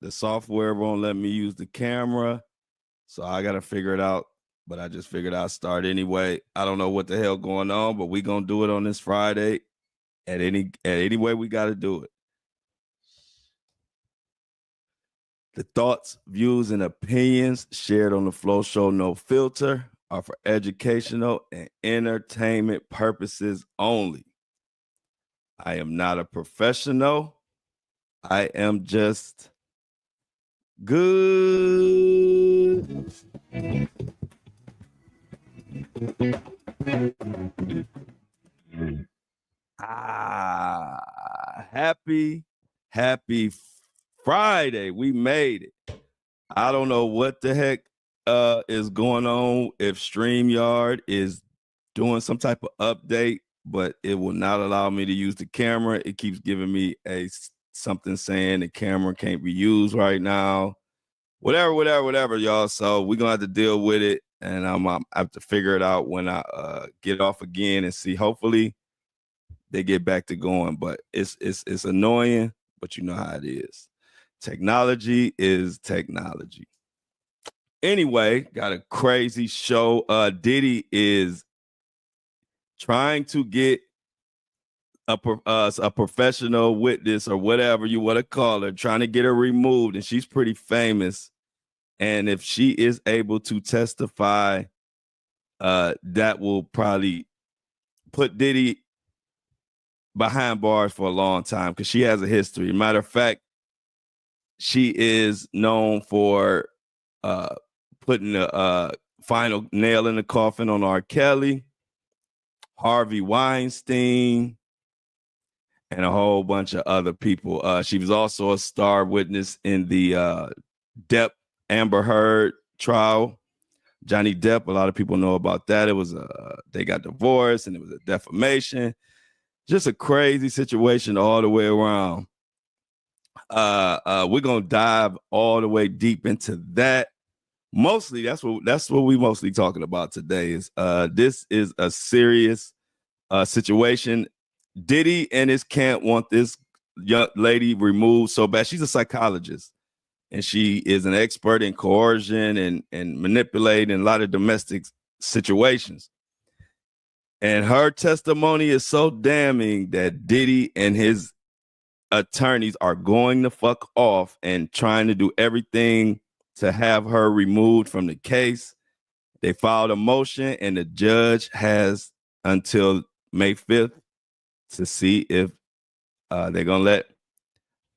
The software won't let me use the camera, so I gotta figure it out. But I just figured I'd start anyway. I don't know what the hell going on, but we gonna do it on this Friday at any way we gotta do it. The thoughts, views, and opinions shared on the Flow Show No Filter are for educational and entertainment purposes only. I am not a professional. I am just good. Happy Friday. We made it. I don't know what the heck is going on, if StreamYard is doing some type of update, but it will not allow me to use the camera. It keeps giving me something saying the camera can't be used right now. Whatever, y'all. So we're gonna have to deal with it, and I have to figure it out when I get off again and see. Hopefully they get back to going, but it's annoying, but you know how it is. Technology is technology. Anyway, got a crazy show. Diddy is trying to get a professional witness or whatever you want to call her, trying to get her removed, and she's pretty famous. And if she is able to testify, that will probably put Diddy behind bars for a long time because she has a history. Matter of fact, she is known for putting the final nail in the coffin on R. Kelly, Harvey Weinstein, and a whole bunch of other people. She was also a star witness in the Depp Amber Heard trial. Johnny Depp, a lot of people know about that. It was they got divorced and it was a defamation. Just a crazy situation all the way around. We're gonna dive all the way deep into that. Mostly, that's what we mostly talking about today. Is this is a serious situation. Diddy and his camp want this young lady removed so bad. She's a psychologist, and she is an expert in coercion and manipulating a lot of domestic situations. And her testimony is so damning that Diddy and his attorneys are going the fuck off and trying to do everything to have her removed from the case. They filed a motion, and the judge has until May 5th to see if they're going to let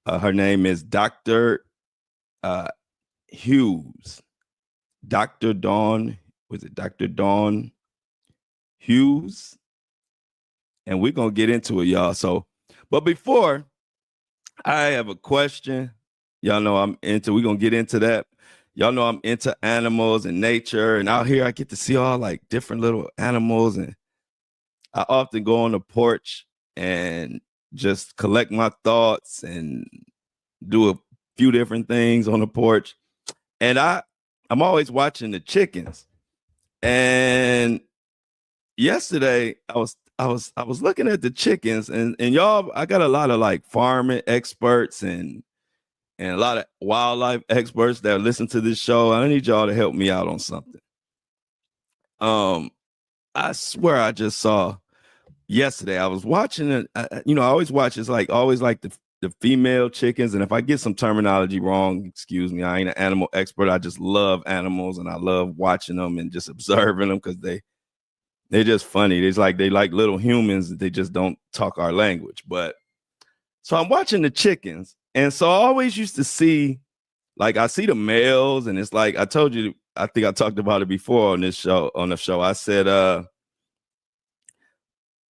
her name is Dr. Hughes. Dr. Dawn, was it Dr. Dawn Hughes? And we're going to get into it, y'all. So, but before, I have a question. Y'all know we're going to get into that. Y'all know I'm into animals and nature. And out here, I get to see all like different little animals. And I often go on the porch and just collect my thoughts and do a few different things on the porch. And I'm always watching the chickens. And yesterday I was looking at the chickens, and y'all, I got a lot of like farming experts and a lot of wildlife experts that listen to this show. I need y'all to help me out on something. I swear I just saw yesterday. I was watching it. I always watch. It's like always like the female chickens, and if I get some terminology wrong, excuse me. I ain't an animal expert. I just love animals, and I love watching them and just observing them because they're just funny. They like little humans. They just don't talk our language. But so I'm watching the chickens, and so I always used to see, like I see the males, and it's like I told you. I think I talked about it before on the show. I said,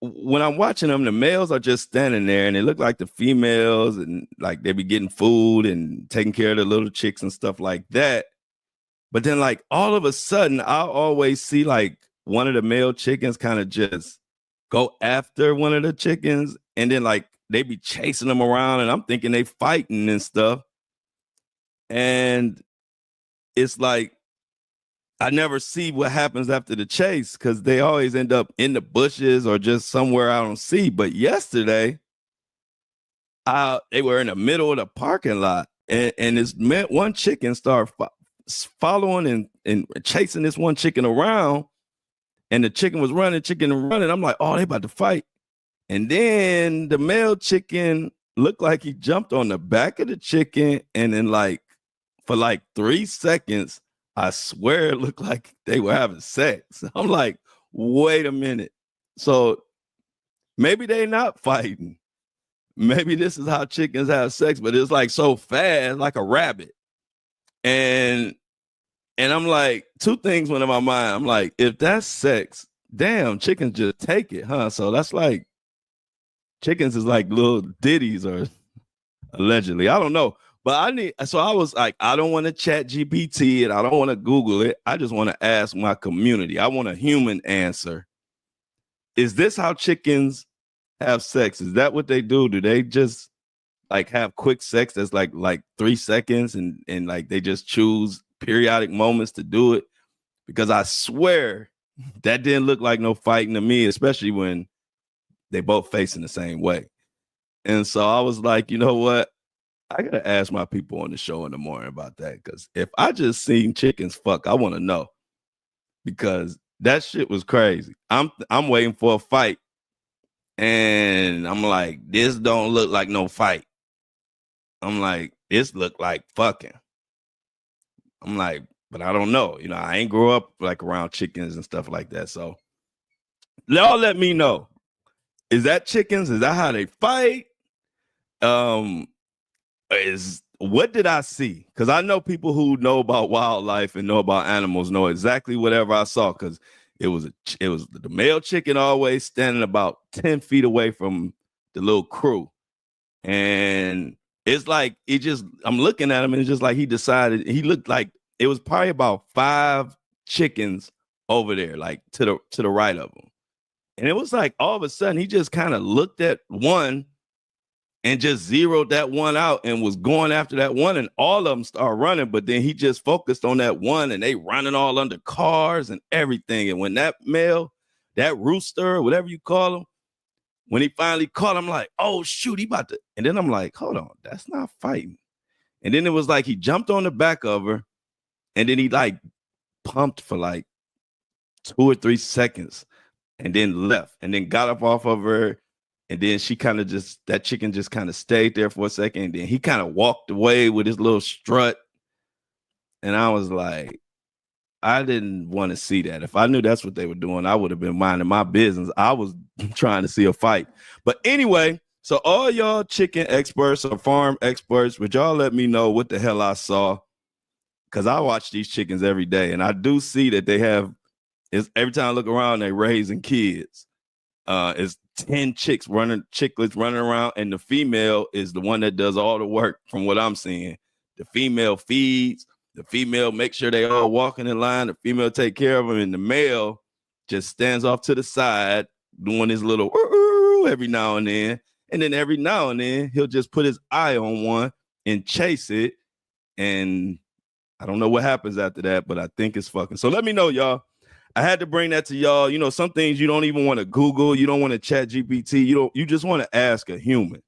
when I'm watching them, the males are just standing there, and they look like the females, and like they be getting food and taking care of the little chicks and stuff like that. But then, like all of a sudden, I'll always see like one of the male chickens kind of just go after one of the chickens, and then like they be chasing them around, and I'm thinking they fighting and stuff. And it's like I never see what happens after the chase because they always end up in the bushes or just somewhere I don't see. But yesterday, they were in the middle of the parking lot, and this meant one chicken started following and chasing this one chicken around, and the chicken was running. I'm like, oh, they about to fight. And then the male chicken looked like he jumped on the back of the chicken, and then for 3 seconds, I swear it looked like they were having sex. I'm like, wait a minute. So maybe they're not fighting. Maybe this is how chickens have sex, but it's like so fast, like a rabbit. And I'm like, two things went in my mind. I'm like, if that's sex, damn, chickens just take it, huh? So that's like, chickens is like little ditties, or allegedly. I don't know. But I was like, I don't want to chat GPT it. I don't want to Google it. I just want to ask my community. I want a human answer. Is this how chickens have sex? Is that what they do? Do they just like have quick sex that's like 3 seconds and like they just choose periodic moments to do it? Because I swear that didn't look like no fighting to me, especially when they both facing the same way. And so I was like, you know what? I gotta ask my people on the show in the morning about that. Because if I just seen chickens fuck, I want to know. Because that shit was crazy. I'm waiting for a fight. And I'm like, this don't look like no fight. I'm like, this look like fucking. I'm like, but I don't know. You know, I ain't grow up like around chickens and stuff like that. So y'all let me know. Is that chickens? Is that how they fight? What did I see? Because I know people who know about wildlife and know about animals know exactly whatever I saw. Because it was the male chicken always standing about 10 feet away from the little crew, and it's like I'm looking at him, and it's just like he looked like it was probably about 5 chickens over there, like to the right of him. And it was like all of a sudden he just kind of looked at one and just zeroed that one out and was going after that one, and all of them started running. But then he just focused on that one, and they running all under cars and everything. And when that male, that rooster, whatever you call him, when he finally caught him, like, oh shoot, he about to. And then I'm like, hold on, that's not fighting. And then it was like he jumped on the back of her, and then he like pumped for like 2 or 3 seconds. And then left, and then got up off of her, and then she kind of that chicken just kind of stayed there for a second, and then he kind of walked away with his little strut. And I was like, I didn't want to see that. If I knew that's what they were doing, I would have been minding my business. I was trying to see a fight. But anyway, so all y'all chicken experts or farm experts, would y'all let me know what the hell I saw? Because I watch these chickens every day, and I do see that they have. Every time I look around, they're raising kids. It's 10 chicklets running around, and the female is the one that does all the work from what I'm seeing. The female feeds, the female makes sure they all walking in line, the female take care of them, and the male just stands off to the side doing his little every now and then. And then every now and then, he'll just put his eye on one and chase it. And I don't know what happens after that, but I think it's fucking. So let me know, y'all. I had to bring that to y'all. You know, some things you don't even want to Google. You don't want to chat GPT. You just want to ask a human.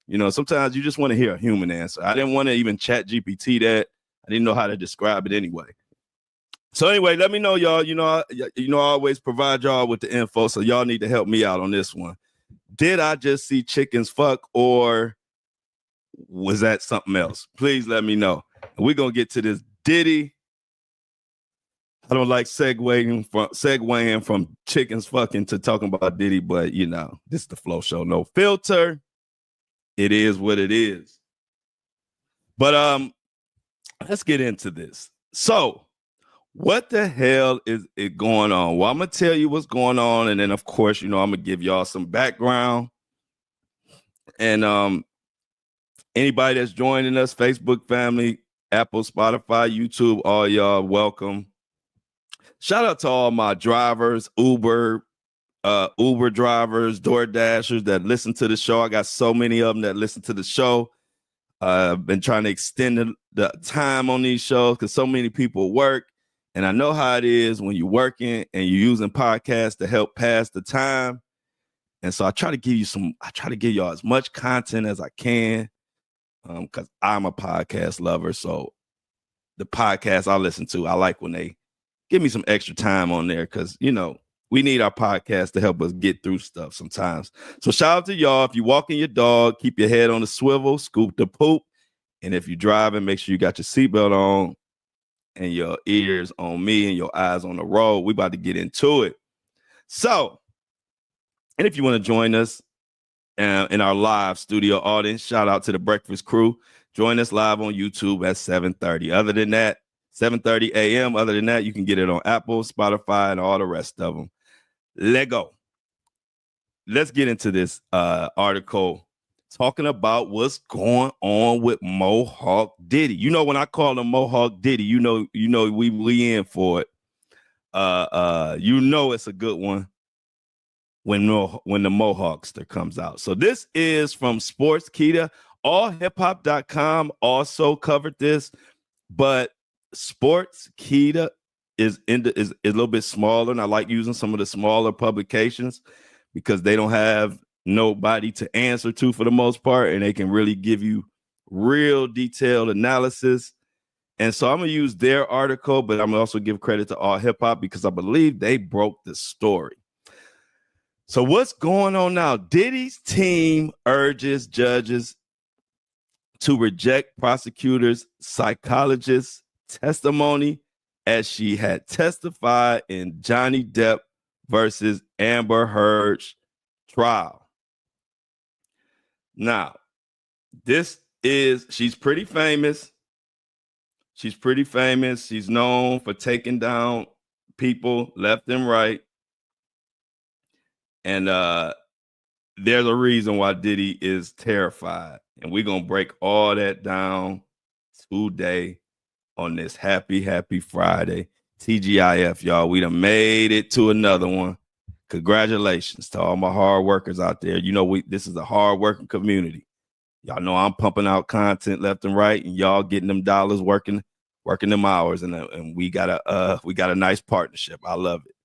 You know, sometimes you just want to hear a human answer. I didn't want to even chat GPT that. I didn't know how to describe it anyway. So anyway, let me know, y'all. You know, I always provide y'all with the info, so y'all need to help me out on this one. Did I just see chickens fuck, or was that something else? Please let me know. And we're going to get to this Diddy. I don't like segueing from chickens fucking to talking about Diddy, but you know, this is the Flow Show, no filter. It is what it is. But let's get into this. So, what the hell is it going on? Well, I'm gonna tell you what's going on, and then of course, you know, I'm gonna give y'all some background. And anybody that's joining us, Facebook family, Apple, Spotify, YouTube, all y'all, welcome. Shout out to all my drivers, Uber drivers, Door Dashers that listen to the show. I got so many of them that listen to the show. I've been trying to extend the time on these shows because so many people work. And I know how it is when you're working and you're using podcasts to help pass the time. And so I try to give y'all as much content as I can. because I'm a podcast lover. So the podcast I listen to, I like when they give me some extra time on there because, you know, we need our podcast to help us get through stuff sometimes. So shout out to y'all. If you're walking your dog, keep your head on the swivel, scoop the poop. And if you're driving, make sure you got your seatbelt on and your ears on me and your eyes on the road. We about to get into it. So, and if you want to join us in our live studio audience, shout out to the Breakfast Crew. Join us live on YouTube at 7:30. Other than that, 7:30 a.m. Other than that, you can get it on Apple, Spotify, and all the rest of them. Let go. Let's get into this article talking about what's going on with Mohawk Diddy. You know, when I call him Mohawk Diddy, you know we in for it. You know it's a good one when the Mohawkster comes out. So this is from Sportskeeda. AllHipHop.com also covered this, but Sportskeeda is a little bit smaller, and I like using some of the smaller publications because they don't have nobody to answer to for the most part, and they can really give you real detailed analysis. And so I'm going to use their article, but I'm going to also give credit to All Hip Hop because I believe they broke the story. So what's going on now? Diddy's team urges judges to reject prosecutors' psychologist's testimony as she had testified in Johnny Depp versus Amber Heard's trial. Now, she's pretty famous. She's known for taking down people left and right. And there's a reason why Diddy is terrified. And we're going to break all that down today on this happy Friday. TGIF, y'all. We done made it to another one. Congratulations to all my hard workers out there. You know, this is a hard working community. Y'all know I'm pumping out content left and right, and y'all getting them dollars, working them hours, and we got a nice partnership. I love it.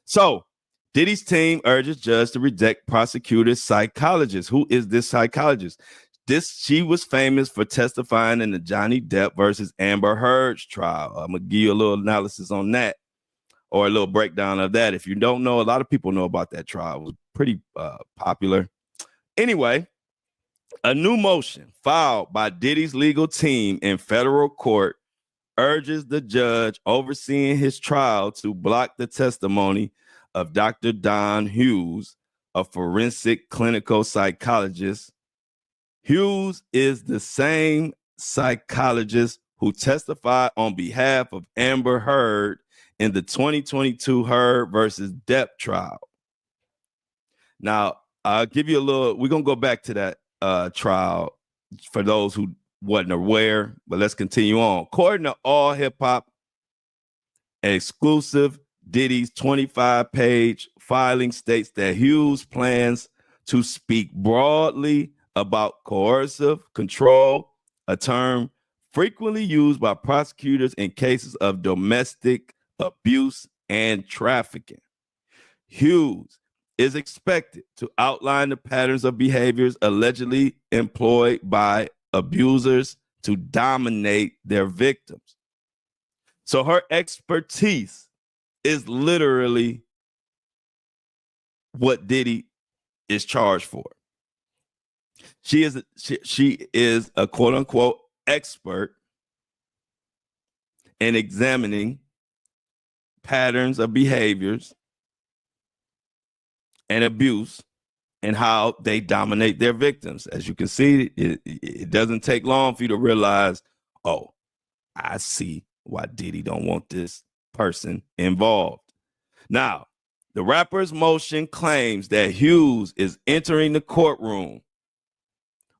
So Diddy's team urges judge to reject prosecutor's psychologist. Who is this psychologist? She was famous for testifying in the Johnny Depp versus Amber Heard's trial. I'm gonna give you a little analysis on that, or a little breakdown of that. If you don't know, a lot of people know about that trial. It was pretty popular. Anyway, a new motion filed by Diddy's legal team in federal court urges the judge overseeing his trial to block the testimony of Dr. Don Hughes, a forensic clinical psychologist. Hughes is the same psychologist who testified on behalf of Amber Heard in the 2022 Heard versus Depp trial. Now, I'll give you we're going to go back to that trial for those who wasn't aware, but let's continue on. According to All Hip Hop, exclusive Diddy's 25-page filing states that Hughes plans to speak broadly about coercive control, a term frequently used by prosecutors in cases of domestic abuse and trafficking. Hughes is expected to outline the patterns of behaviors allegedly employed by abusers to dominate their victims. So her expertise is literally what Diddy is charged for. She is a quote unquote expert in examining patterns of behaviors and abuse and how they dominate their victims. As you can see, it doesn't take long for you to realize, oh, I see why Diddy don't want this person involved. Now, the rapper's motion claims that Hughes is entering the courtroom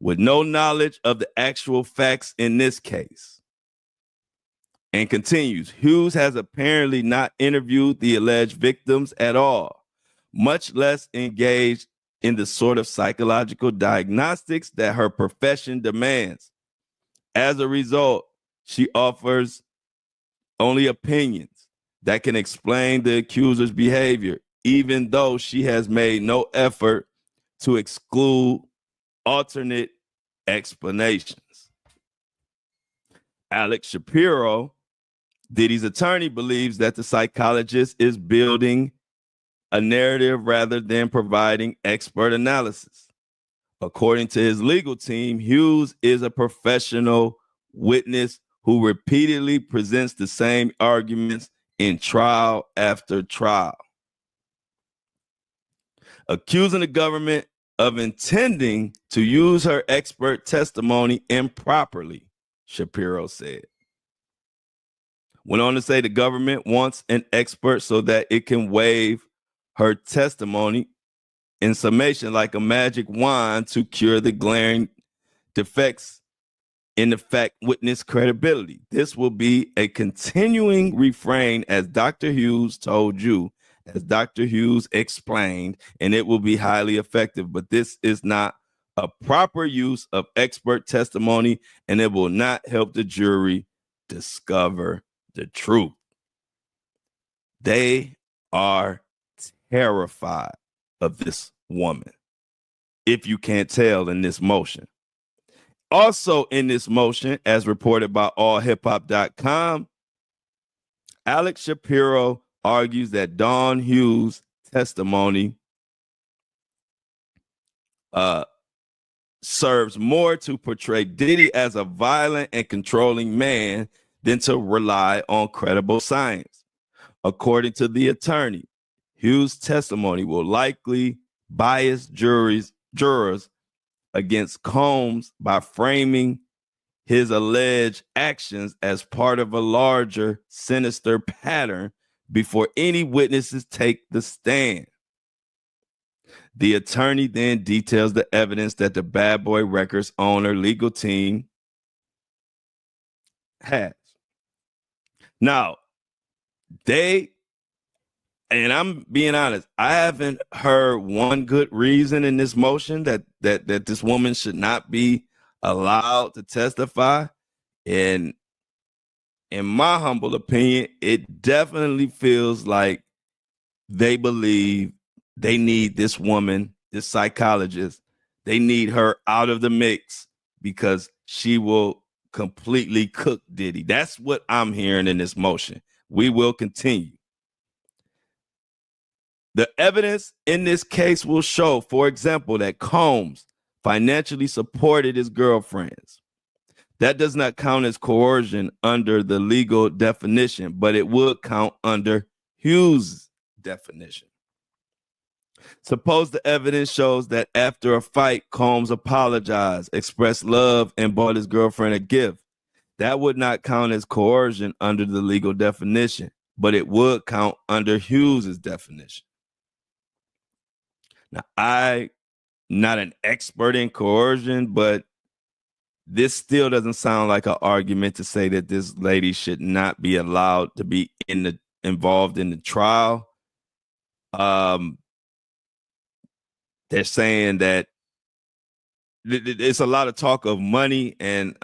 with no knowledge of the actual facts in this case. And continues, Hughes has apparently not interviewed the alleged victims at all, much less engaged in the sort of psychological diagnostics that her profession demands. As a result, she offers only opinions that can explain the accuser's behavior, even though she has made no effort to exclude alternate explanations. Alex Shapiro, Diddy's attorney, believes that the psychologist is building a narrative rather than providing expert analysis. According to his legal team, Hughes is a professional witness who repeatedly presents the same arguments in trial after trial, accusing the government of intending to use her expert testimony improperly, Shapiro said. Went on to say the government wants an expert so that it can waive her testimony in summation like a magic wand to cure the glaring defects in the fact witness credibility. This will be a continuing refrain, as Dr. Hughes told you, as Dr. Hughes explained, and it will be highly effective. But this is not a proper use of expert testimony, and it will not help the jury discover the truth. They are terrified of this woman, if you can't tell in this motion. Also in this motion, as reported by allhiphop.com, Alex Shapiro argues that Dawn Hughes' testimony serves more to portray Diddy as a violent and controlling man than to rely on credible science. According to the attorney, Hughes' testimony will likely bias jurors against Combs by framing his alleged actions as part of a larger, sinister pattern before any witnesses take the stand. The attorney then details the evidence that the Bad Boy Records owner legal team has. Now, and I'm being honest, I haven't heard one good reason in this motion that this woman should not be allowed to testify. And in my humble opinion, it definitely feels like they believe they need this woman, this psychologist, they need her out of the mix because she will completely cook Diddy. That's what I'm hearing in this motion. We will continue. The evidence in this case will show, for example, that Combs financially supported his girlfriends. That does not count as coercion under the legal definition, but it would count under Hughes' definition. Suppose the evidence shows that after a fight, Combs apologized, expressed love, and bought his girlfriend a gift. That would not count as coercion under the legal definition, but it would count under Hughes' definition. Now, I'm not an expert in coercion, but this still doesn't sound like an argument to say that this lady should not be allowed to be involved in the trial. They're saying that it's a lot of talk of money, and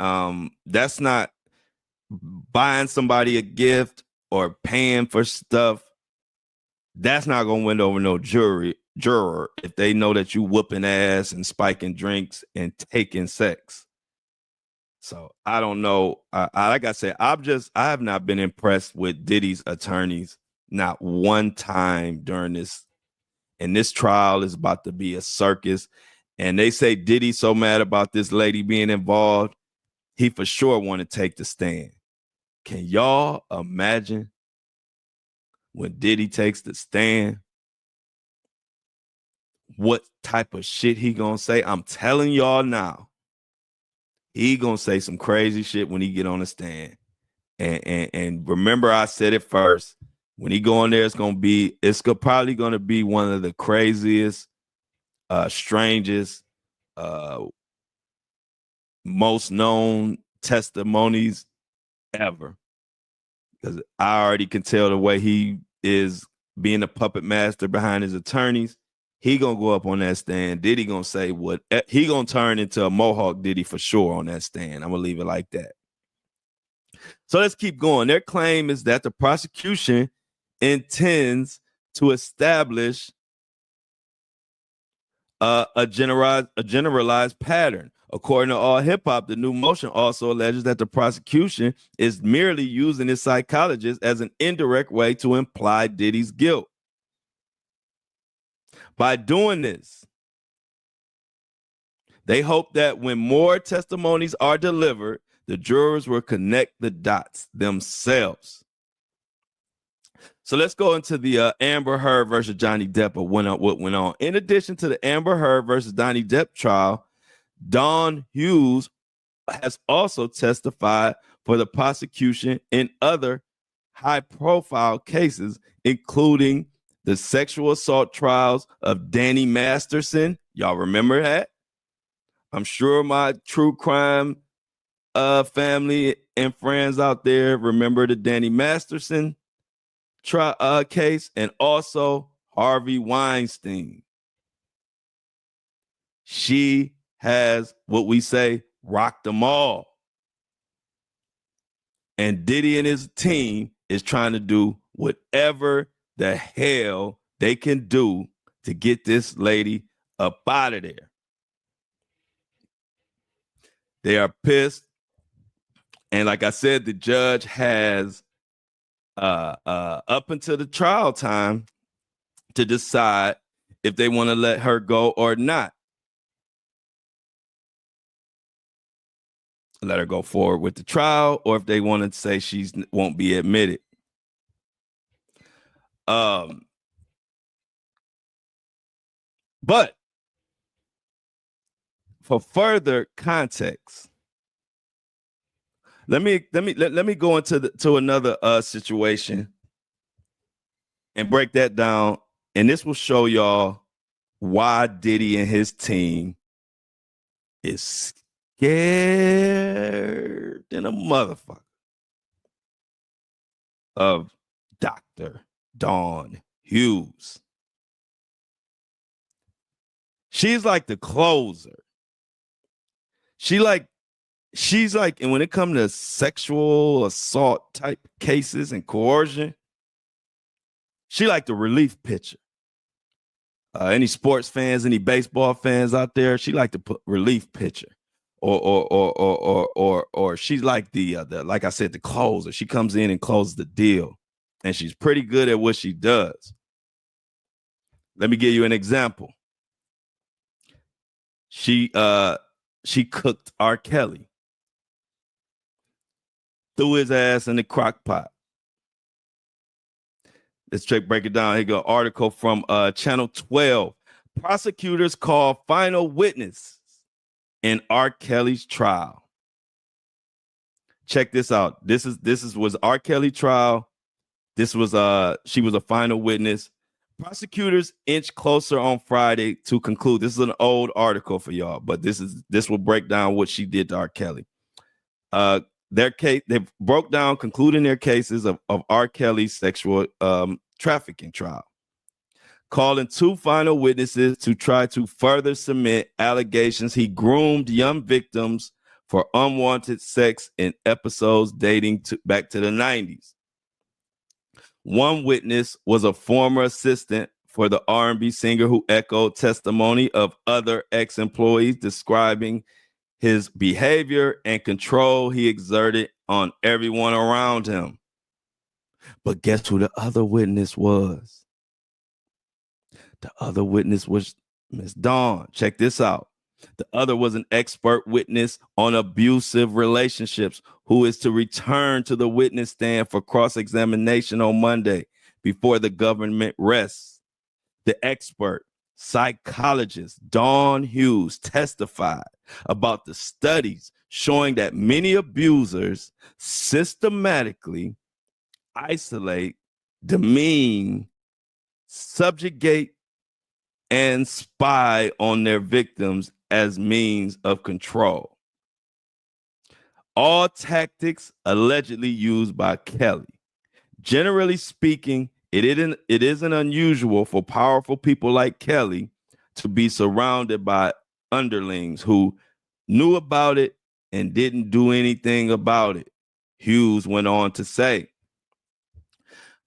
that's not buying somebody a gift or paying for stuff. That's not going to win over no juror if they know that you whooping ass and spiking drinks and taking sex. So I don't know. Like I said, I have not been impressed with Diddy's attorneys, not one time during this. And this trial is about to be a circus. And they say Diddy's so mad about this lady being involved, he for sure want to take the stand. Can y'all imagine when Diddy takes the stand, what type of shit he gonna say? I'm telling y'all now, he gonna say some crazy shit when he get on the stand. And remember, I said it first. When he go in there, it's probably gonna be one of the craziest, strangest, most known testimonies ever. Because I already can tell the way he is being a puppet master behind his attorneys. He gonna go up on that stand. Diddy gonna say what he gonna turn into a Mohawk Diddy for sure on that stand. I'm gonna leave it like that. So let's keep going. Their claim is that the prosecution intends to establish a generalized pattern. According to All Hip Hop, the new motion also alleges that the prosecution is merely using its psychologist as an indirect way to imply Diddy's guilt. By doing this, they hope that when more testimonies are delivered, the jurors will connect the dots themselves. So let's go into the Amber Heard versus Johnny Depp of what went on. In addition to the Amber Heard versus Johnny Depp trial, Don Hughes has also testified for the prosecution in other high-profile cases, including the sexual assault trials of Danny Masterson. Y'all remember that? I'm sure my true crime family and friends out there remember the Danny Masterson case, and also Harvey Weinstein. She has, what we say, rocked them all. And Diddy and his team is trying to do whatever the hell they can do to get this lady up out of there. They are pissed. And like I said, the judge has up until the trial time to decide if they want to let her go or not. Let her go forward with the trial, or if they want to say she won't be admitted. But for further context, let me go into another situation and break that down, and this will show y'all why Diddy and his team is scared than a motherfucker of Dr. Dawn Hughes. She's like the closer. She's like, and when it comes to sexual assault type cases and coercion, she like the relief pitcher. Any sports fans, any baseball fans out there, she like to put relief pitcher, or she's like the like I said, the closer. She comes in and closes the deal, and she's pretty good at what she does. Let me give you an example. She cooked R. Kelly, threw his ass in the crock pot. Let's break it down. Here go article from Channel 12. Prosecutors call final witness in R. Kelly's trial. Check this out. This was R. Kelly trial. This was she was a final witness. Prosecutors inch closer on Friday to conclude. This is an old article for y'all, but this will break down what she did to R. Kelly. Their case, they broke down, concluding their cases of R. Kelly's sexual trafficking trial, calling two final witnesses to try to further cement allegations he groomed young victims for unwanted sex in episodes dating back to the 90s. One witness was a former assistant for the R&B singer who echoed testimony of other ex-employees describing his behavior and control he exerted on everyone around him. But guess who the other witness was? The other witness was Miss Dawn. Check this out. The other was an expert witness on abusive relationships who is to return to the witness stand for cross-examination on Monday before the government rests. The expert psychologist Dawn Hughes testified about the studies showing that many abusers systematically isolate, demean, subjugate, and spy on their victims as means of control. All tactics allegedly used by Kelly. Generally speaking, it isn't unusual for powerful people like Kelly to be surrounded by underlings who knew about it and didn't do anything about it, Hughes went on to say.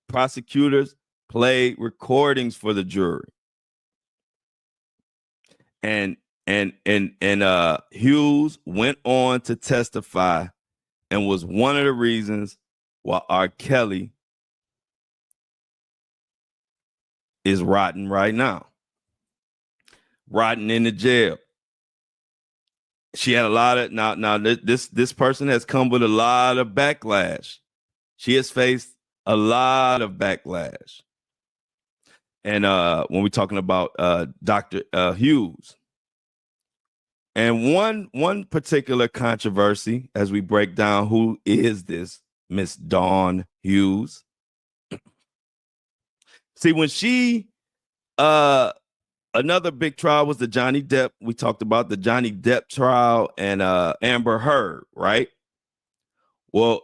Prosecutors played recordings for the jury. And And Hughes went on to testify and was one of the reasons why R. Kelly is rotting right now, rotting in the jail. She had a lot of now this person has come with a lot of backlash. She has faced a lot of backlash. And when we're talking about Dr. Hughes. And one particular controversy, as we break down who is this Miss Dawn Hughes. See, when she another big trial was the Johnny Depp. We talked about the Johnny Depp trial and Amber Heard, right? Well,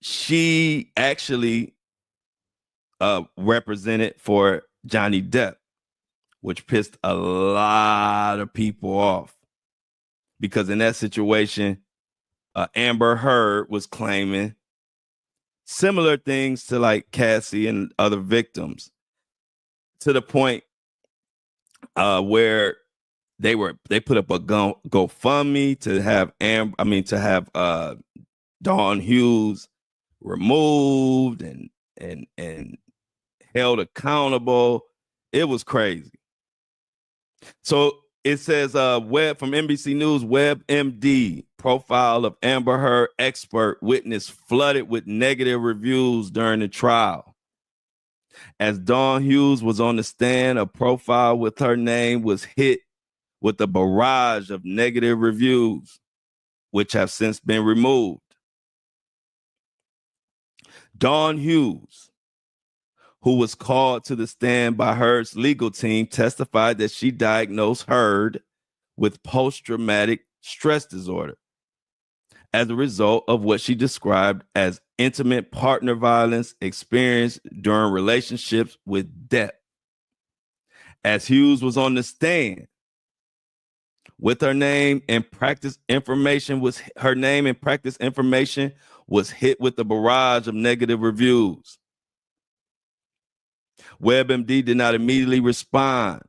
she actually represented for Johnny Depp, which pissed a lot of people off. Because in that situation, Amber Heard was claiming similar things to like Cassie and other victims, to the point where they put up a GoFundMe to have Dawn Hughes removed and held accountable. It was crazy. So it says Web from NBC News, WebMD profile of Amber Heard expert witness flooded with negative reviews during the trial. As Dawn Hughes was on the stand, a profile with her name was hit with a barrage of negative reviews, which have since been removed. Dawn Hughes, who was called to the stand by Heard's legal team, testified that she diagnosed Heard with post-traumatic stress disorder as a result of what she described as intimate partner violence experienced during relationships with Depp. As Hughes was on the stand, with her name and practice information was hit with a barrage of negative reviews. WebMD did not immediately respond,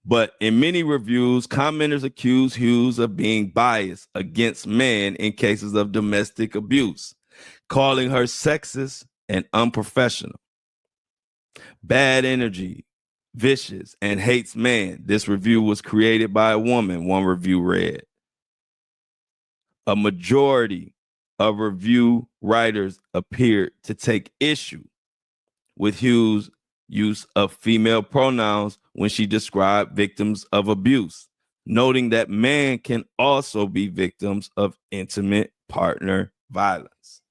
but in many reviews, commenters accused Hughes of being biased against men in cases of domestic abuse, calling her sexist and unprofessional. Bad energy, vicious, and hates man. This review was created by a woman, one review read. A majority of review writers appeared to take issue with Hughes' use of female pronouns when she described victims of abuse, noting that men can also be victims of intimate partner violence.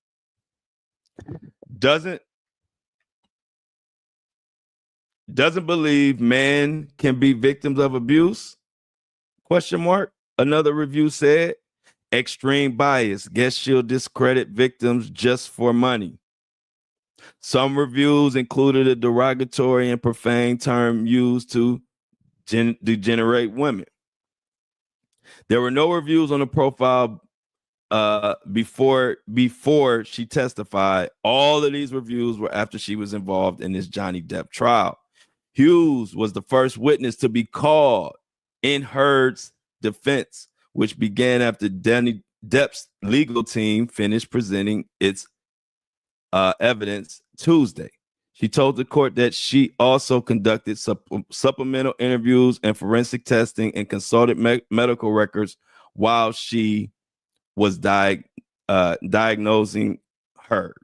Doesn't believe men can be victims of abuse? Question mark. Another review said, extreme bias. Guess she'll discredit victims just for money. Some reviews included a derogatory and profane term used to degenerate women. There were no reviews on the profile before she testified. All of these reviews were after she was involved in this Johnny Depp trial. Hughes was the first witness to be called in Heard's defense, which began after Johnny Depp's legal team finished presenting its evidence Tuesday. She told the court that she also conducted supplemental interviews and forensic testing and consulted medical records while she was diagnosing Heard.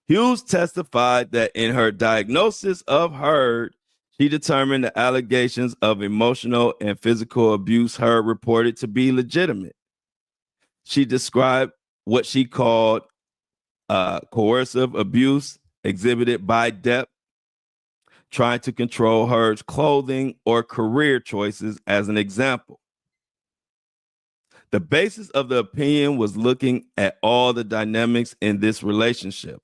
Hughes testified that in her diagnosis of Heard, she determined the allegations of emotional and physical abuse Heard reported to be legitimate. She described what she called coercive abuse exhibited by Depp, trying to control Heard's clothing or career choices as an example. The basis of the opinion was looking at all the dynamics in this relationship,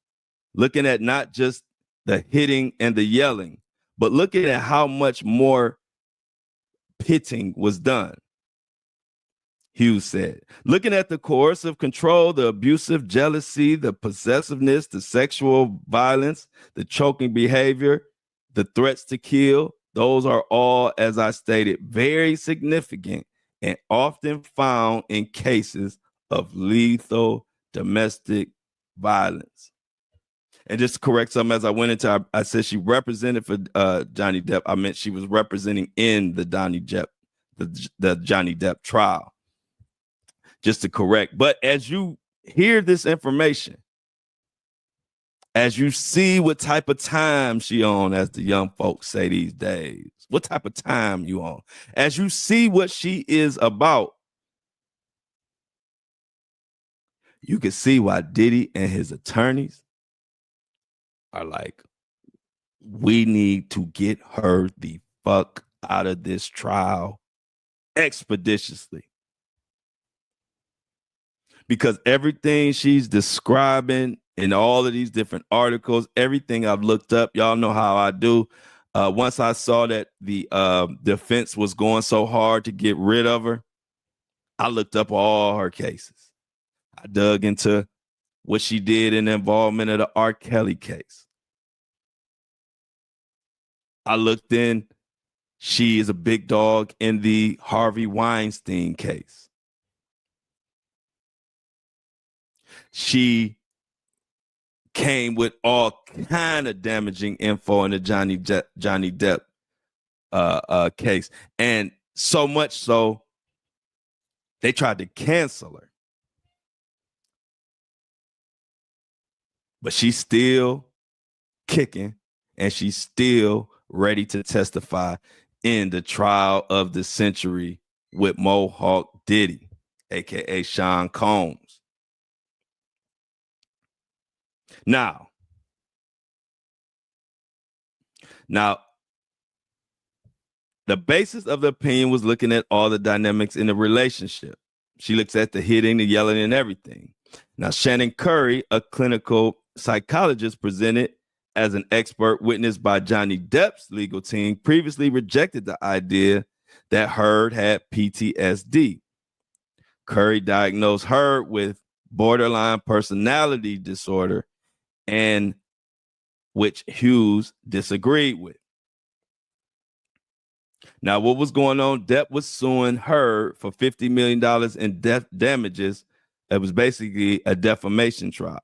looking at not just the hitting and the yelling, but looking at how much more pitting was done. Hughes said, looking at the coercive control, the abusive jealousy, the possessiveness, the sexual violence, the choking behavior, the threats to kill, Those are all, as I stated, very significant and often found in cases of lethal domestic violence. And just to correct something, as I went into, I said she represented for Johnny Depp. I meant she was representing in the the Johnny Depp trial. Just to correct. But as you hear this information, as you see what type of time she on, as the young folks say these days, what type of time you on, as you see what she is about, you can see why Diddy and his attorneys are like, we need to get her the fuck out of this trial expeditiously. Because everything she's describing in all of these different articles, everything I've looked up, y'all know how I do. Once I saw that the defense was going so hard to get rid of her, I looked up all her cases. I dug into what she did in the involvement of the R. Kelly case. I looked in, she is a big dog in the Harvey Weinstein case. She came with all kind of damaging info in the Johnny Depp case. And so much so, they tried to cancel her. But she's still kicking, and she's still ready to testify in the trial of the century with Mohawk Diddy, a.k.a. Sean Combs. Now, the basis of the opinion was looking at all the dynamics in the relationship. She looks at the hitting, the yelling, and everything. Now, Shannon Curry, a clinical psychologist presented as an expert witness by Johnny Depp's legal team, previously rejected the idea that Heard had PTSD. Curry diagnosed Heard with borderline personality disorder, and which Hughes disagreed with. Now, what was going on? Depp was suing Heard for $50 million in damages. It was basically a defamation trial.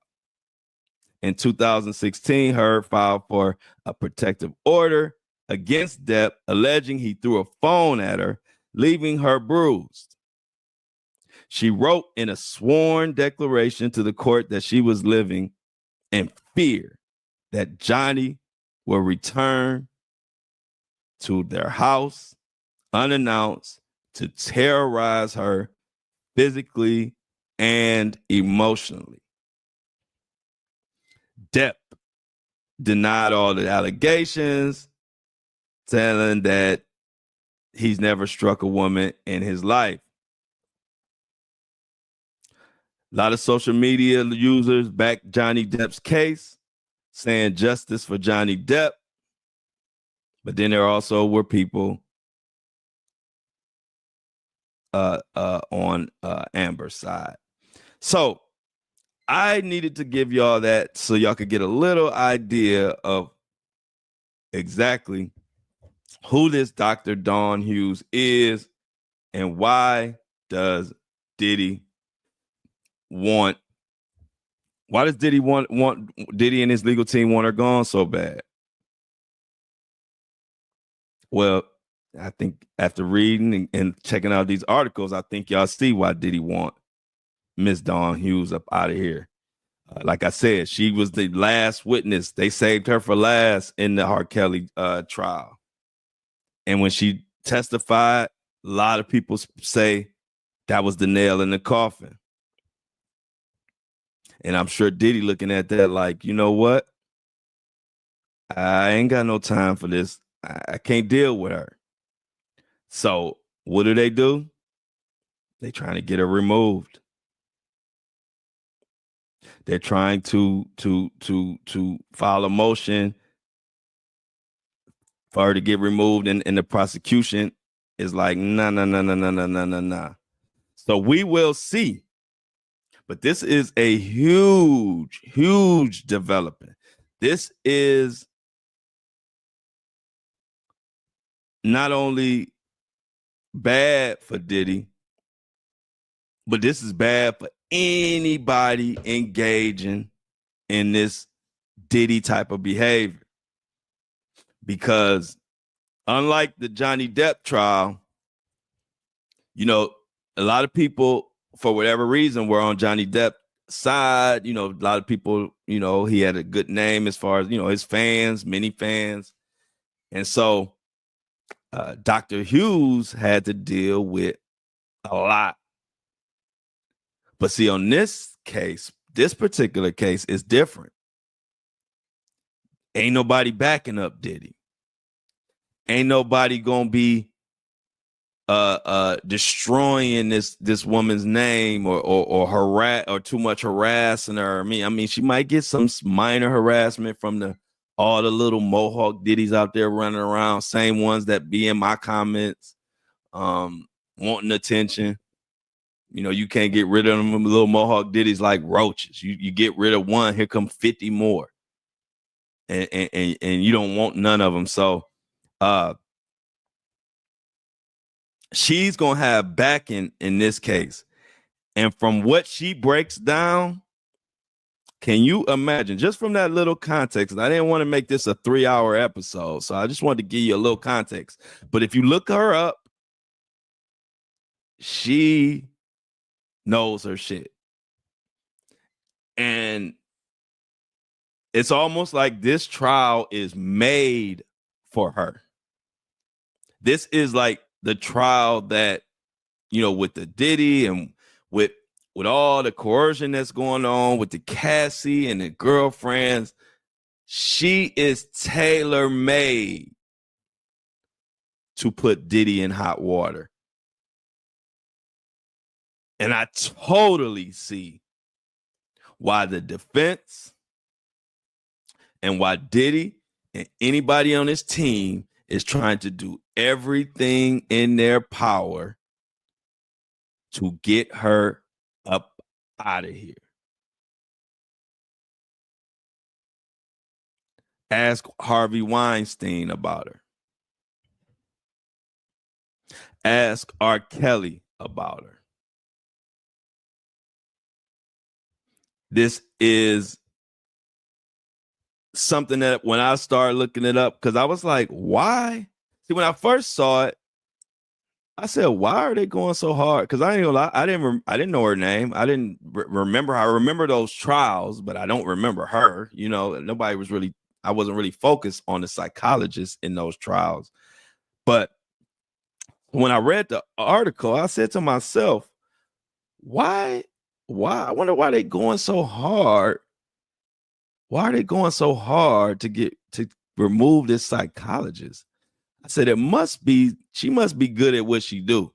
In 2016, Heard filed for a protective order against Depp, alleging he threw a phone at her, leaving her bruised. She wrote in a sworn declaration to the court that she was living in fear that Johnny will return to their house unannounced to terrorize her physically and emotionally. Depp denied all the allegations, telling that he's never struck a woman in his life. A lot of social media users backed Johnny Depp's case, saying justice for Johnny Depp. But then there also were people on Amber's side. So I needed to give y'all that so y'all could get a little idea of exactly who this Dr. Dawn Hughes is and why does Diddy want Diddy and his legal team want her gone so bad? Well, I think after reading and checking out these articles, I think y'all see why Diddy want Miss Dawn Hughes up out of here. Like I said, she was the last witness. They saved her for last in the R. Kelly trial. And when she testified, a lot of people say that was the nail in the coffin. And I'm sure Diddy looking at that like, you know what? I ain't got no time for this. I can't deal with her. So what do? They trying to get her removed. They're trying to file a motion for her to get removed, and the prosecution is like, nah. So we will see. But this is a huge development. This is not only bad for Diddy, but this is bad for anybody engaging in this Diddy type of behavior. Because unlike the Johnny Depp trial, you know, a lot of people, for whatever reason, were on Johnny Depp's side. You know, a lot of people, you know, he had a good name as far as, you know, his fans, many fans. And so Dr. Hughes had to deal with a lot. But see, on this case, this particular case is different. Ain't nobody backing up Diddy. Ain't nobody gonna be destroying this woman's name or too much harassing her. I mean, she might get some minor harassment from all the little Mohawk Diddies out there running around, same ones that be in my comments, wanting attention. You know, you can't get rid of them little Mohawk Diddies like roaches. You get rid of one, here come 50 more. And you don't want none of them. So she's gonna have backing in this case. And from what she breaks down, can you imagine, just from that little context, and I didn't want to make this a 3-hour episode, so I just wanted to give you a little context. But if you look her up, she knows her shit. And it's almost like this trial is made for her. This is like the trial that, you know, with the Diddy and with all the coercion that's going on with the Cassie and the girlfriends, she is tailor-made to put Diddy in hot water. And I totally see why the defense and why Diddy and anybody on his team is trying to do everything in their power to get her up out of here. Ask Harvey Weinstein about her. Ask R. Kelly about her. This is something that when I started looking it up, because I was like, why? See, when I first saw it, I said, why are they going so hard? Because I ain't gonna lie, I didn't know her name. I didn't remember her. I remember those trials, but I don't remember her. You know, I wasn't really focused on the psychologist in those trials. But when I read the article, I said to myself, why? I wonder why they going so hard. Why are they going so hard to remove this psychologist? I said, she must be good at what she do.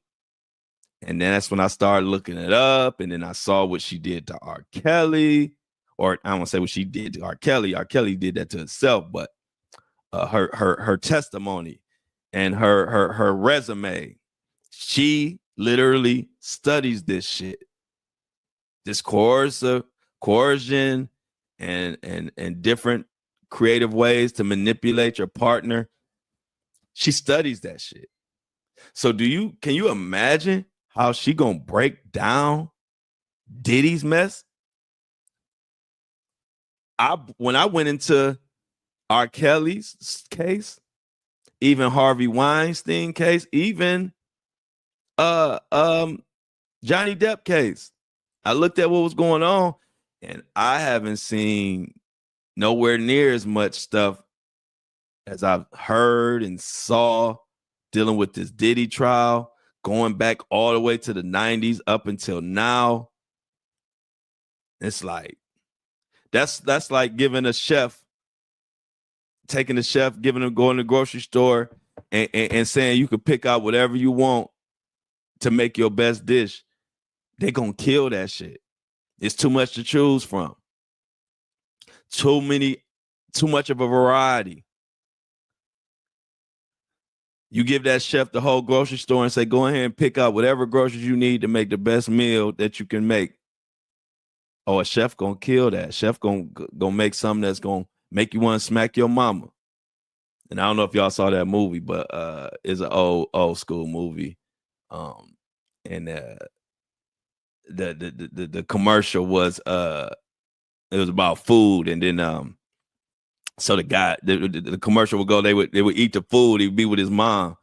And then that's when I started looking it up. And then I saw what she did to R. Kelly, or I don't want to say what she did to R. Kelly. R. Kelly did that to herself, but her testimony and her resume, she literally studies this shit, this coercion and different creative ways to manipulate your partner. She studies that shit. So can you imagine how she gonna break down Diddy's mess? When I went into R. Kelly's case, even Harvey Weinstein case, even Johnny Depp case, I looked at what was going on, and I haven't seen nowhere near as much stuff as I've heard and saw dealing with this Diddy trial, going back all the way to the 90s up until now. It's like, that's like giving a chef, taking the chef, going to the grocery store and saying you can pick out whatever you want to make your best dish. They're going to kill that shit. It's too much to choose from. Too much of a variety. You give that chef the whole grocery store and say, go ahead and pick out whatever groceries you need to make the best meal that you can make. Oh, a chef gonna kill that. Chef gonna make something that's gonna make you want to smack your mama. And I don't know if y'all saw that movie, but it's an old school movie. And the commercial was it was about food, and then so the guy the commercial would go, they would eat the food, he'd be with his mom,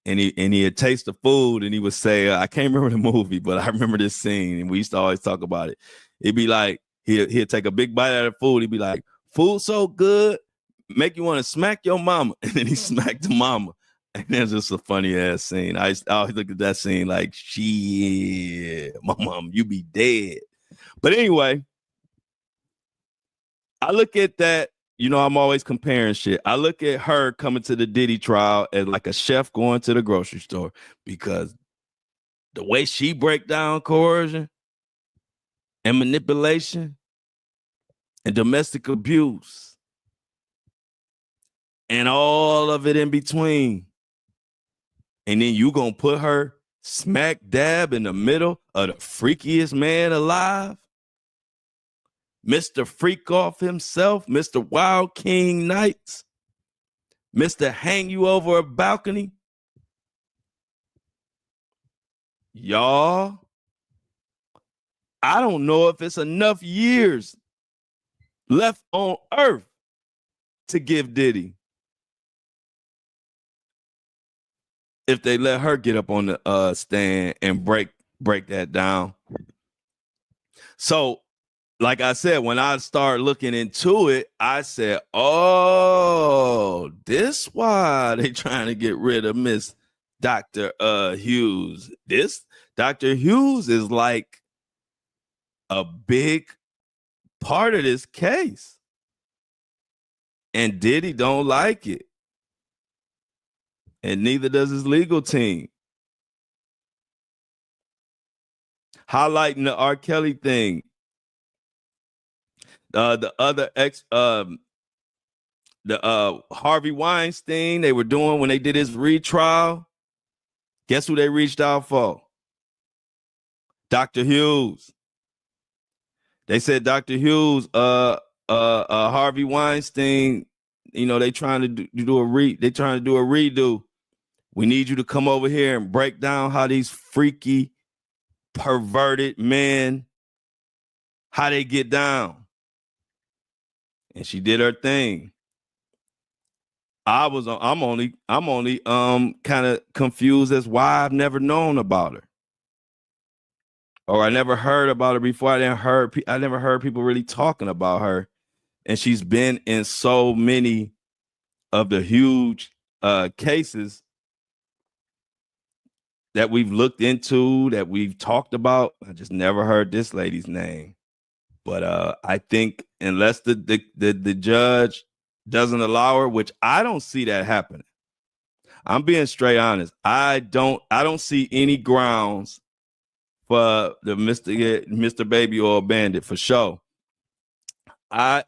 and he'd taste the food, and he would say, I can't remember the movie, but I remember this scene, and we used to always talk about it. It'd be like he'd take a big bite out of the food, he'd be like, food so good, make you want to smack your mama, and then he smacked the mama. And that's just a funny ass scene. I always look at that scene like, shit, my mom, you be dead. But anyway, I look at that. You know, I'm always comparing shit. I look at her coming to the Diddy trial as like a chef going to the grocery store, because the way she break down coercion and manipulation and domestic abuse and all of it in between, and then you gonna put her smack dab in the middle of the freakiest man alive, Mr. Freak Off himself, Mr. Wild King Nights, Mr. Hang You Over a Balcony. Y'all, I don't know if it's enough years left on earth to give Diddy if they let her get up on the stand and break that down. So, like I said, when I started looking into it, I said, oh, this why they trying to get rid of Miss Dr. Hughes. This Dr. Hughes is like a big part of this case. And Diddy don't like it. And neither does his legal team. Highlighting the R. Kelly thing. The other Harvey Weinstein, they were doing when they did his retrial. Guess who they reached out for? Dr. Hughes. They said Dr. Hughes, Harvey Weinstein, you know, they trying to do a redo. We need you to come over here and break down how these freaky, perverted men, how they get down. And she did her thing. I'm only kind of confused as why I've never known about her, or I never heard about her before. I never heard people really talking about her, and she's been in so many of the huge cases that we've looked into, that we've talked about. I just never heard this lady's name. But I think unless the judge doesn't allow her, which I don't see that happening. I'm being straight honest. I don't see any grounds for the Mr. Baby Oil Bandit for sure. I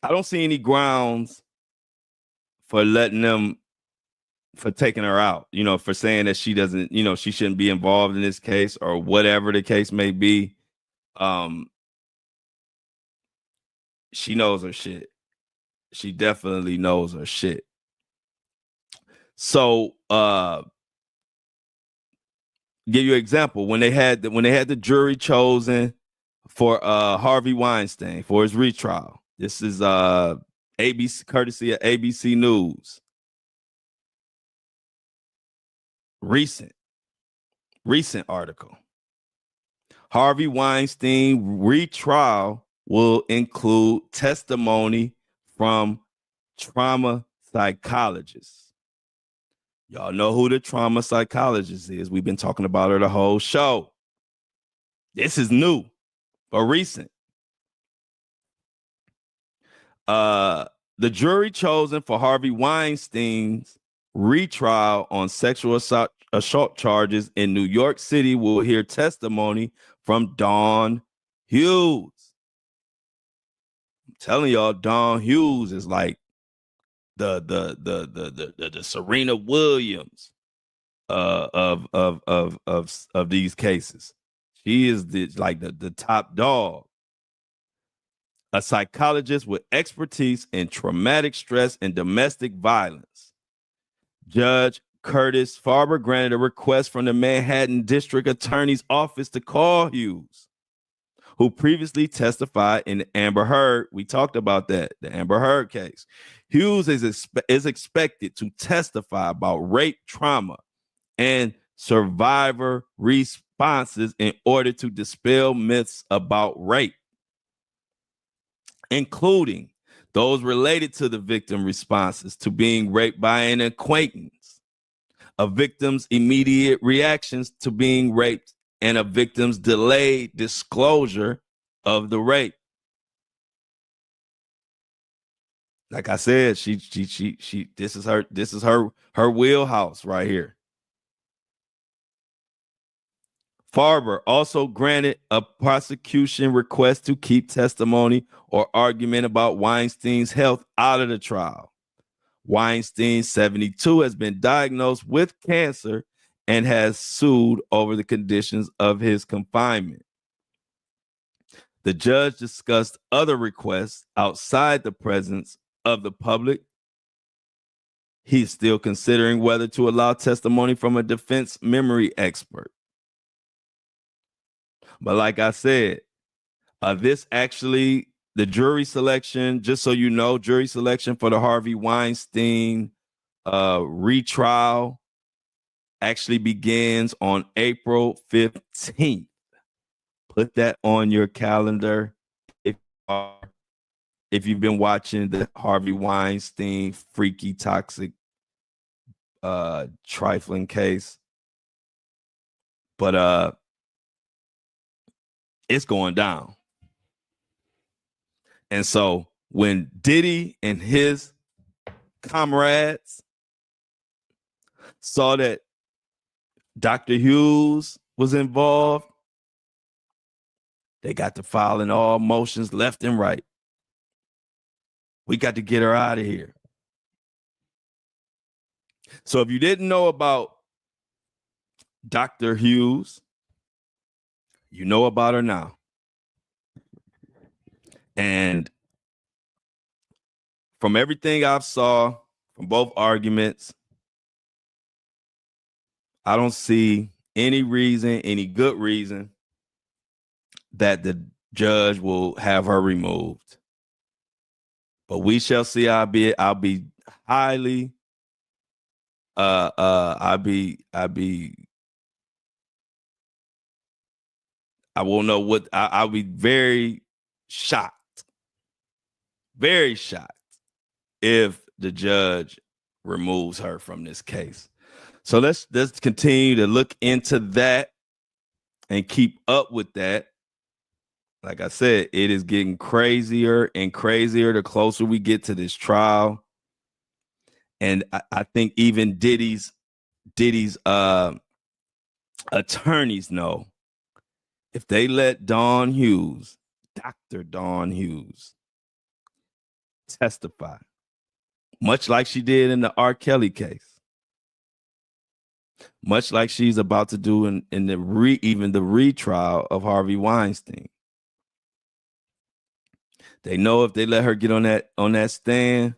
don't see any grounds for letting them, for taking her out, you know, for saying that she doesn't, you know, she shouldn't be involved in this case or whatever the case may be. She knows her shit. She definitely knows her shit. So, give you an example. When they had the jury chosen for Harvey Weinstein for his retrial. This is ABC, courtesy of ABC News. Recent article. Harvey Weinstein retrial will include testimony from trauma psychologists. Y'all know who the trauma psychologist is. We've been talking about her the whole show. This is new or recent. The jury chosen for Harvey Weinstein's retrial on sexual assault charges in New York City will hear testimony from Dawn Hughes. I'm telling y'all, Dawn Hughes is like the Serena Williams of these cases. She is the top dog. a psychologist with expertise in traumatic stress and domestic violence. Judge Curtis Farber granted a request from the Manhattan District Attorney's Office to call Hughes, who previously testified in the Amber Heard. We talked about that, the Amber Heard case. Hughes is expected to testify about rape trauma and survivor responses in order to dispel myths about rape, including those related to the victim responses to being raped by an acquaintance, a victim's immediate reactions to being raped, and a victim's delayed disclosure of the rape. Like I said, she this is her wheelhouse right here. Farber also granted a prosecution request to keep testimony or argument about Weinstein's health out of the trial. Weinstein, 72, has been diagnosed with cancer and has sued over the conditions of his confinement. The judge discussed other requests outside the presence of the public. He's still considering whether to allow testimony from a defense memory expert. But like I said, this actually, the jury selection, just so you know, jury selection for the Harvey Weinstein retrial actually begins on April 15th. Put that on your calendar if you've been watching the Harvey Weinstein freaky, toxic, trifling case. But it's going down. And so when Diddy and his comrades saw that Dr. Hughes was involved, they got to filing all motions left and right. We got to get her out of here. So if you didn't know about Dr. Hughes, you know about her now. And from everything I've saw from both arguments, I don't see any reason, any good reason that the judge will have her removed. But we shall see. I'll be highly I won't know what I'll be very shocked if the judge removes her from this case. So let's continue to look into that and keep up with that. Like I said, it is getting crazier and crazier the closer we get to this trial. And I think even Diddy's attorneys know, if they let Dawn Hughes, Dr. Dawn Hughes, testify, much like she did in the R. Kelly case, much like she's about to do in the retrial of Harvey Weinstein. They know if they let her get on that stand,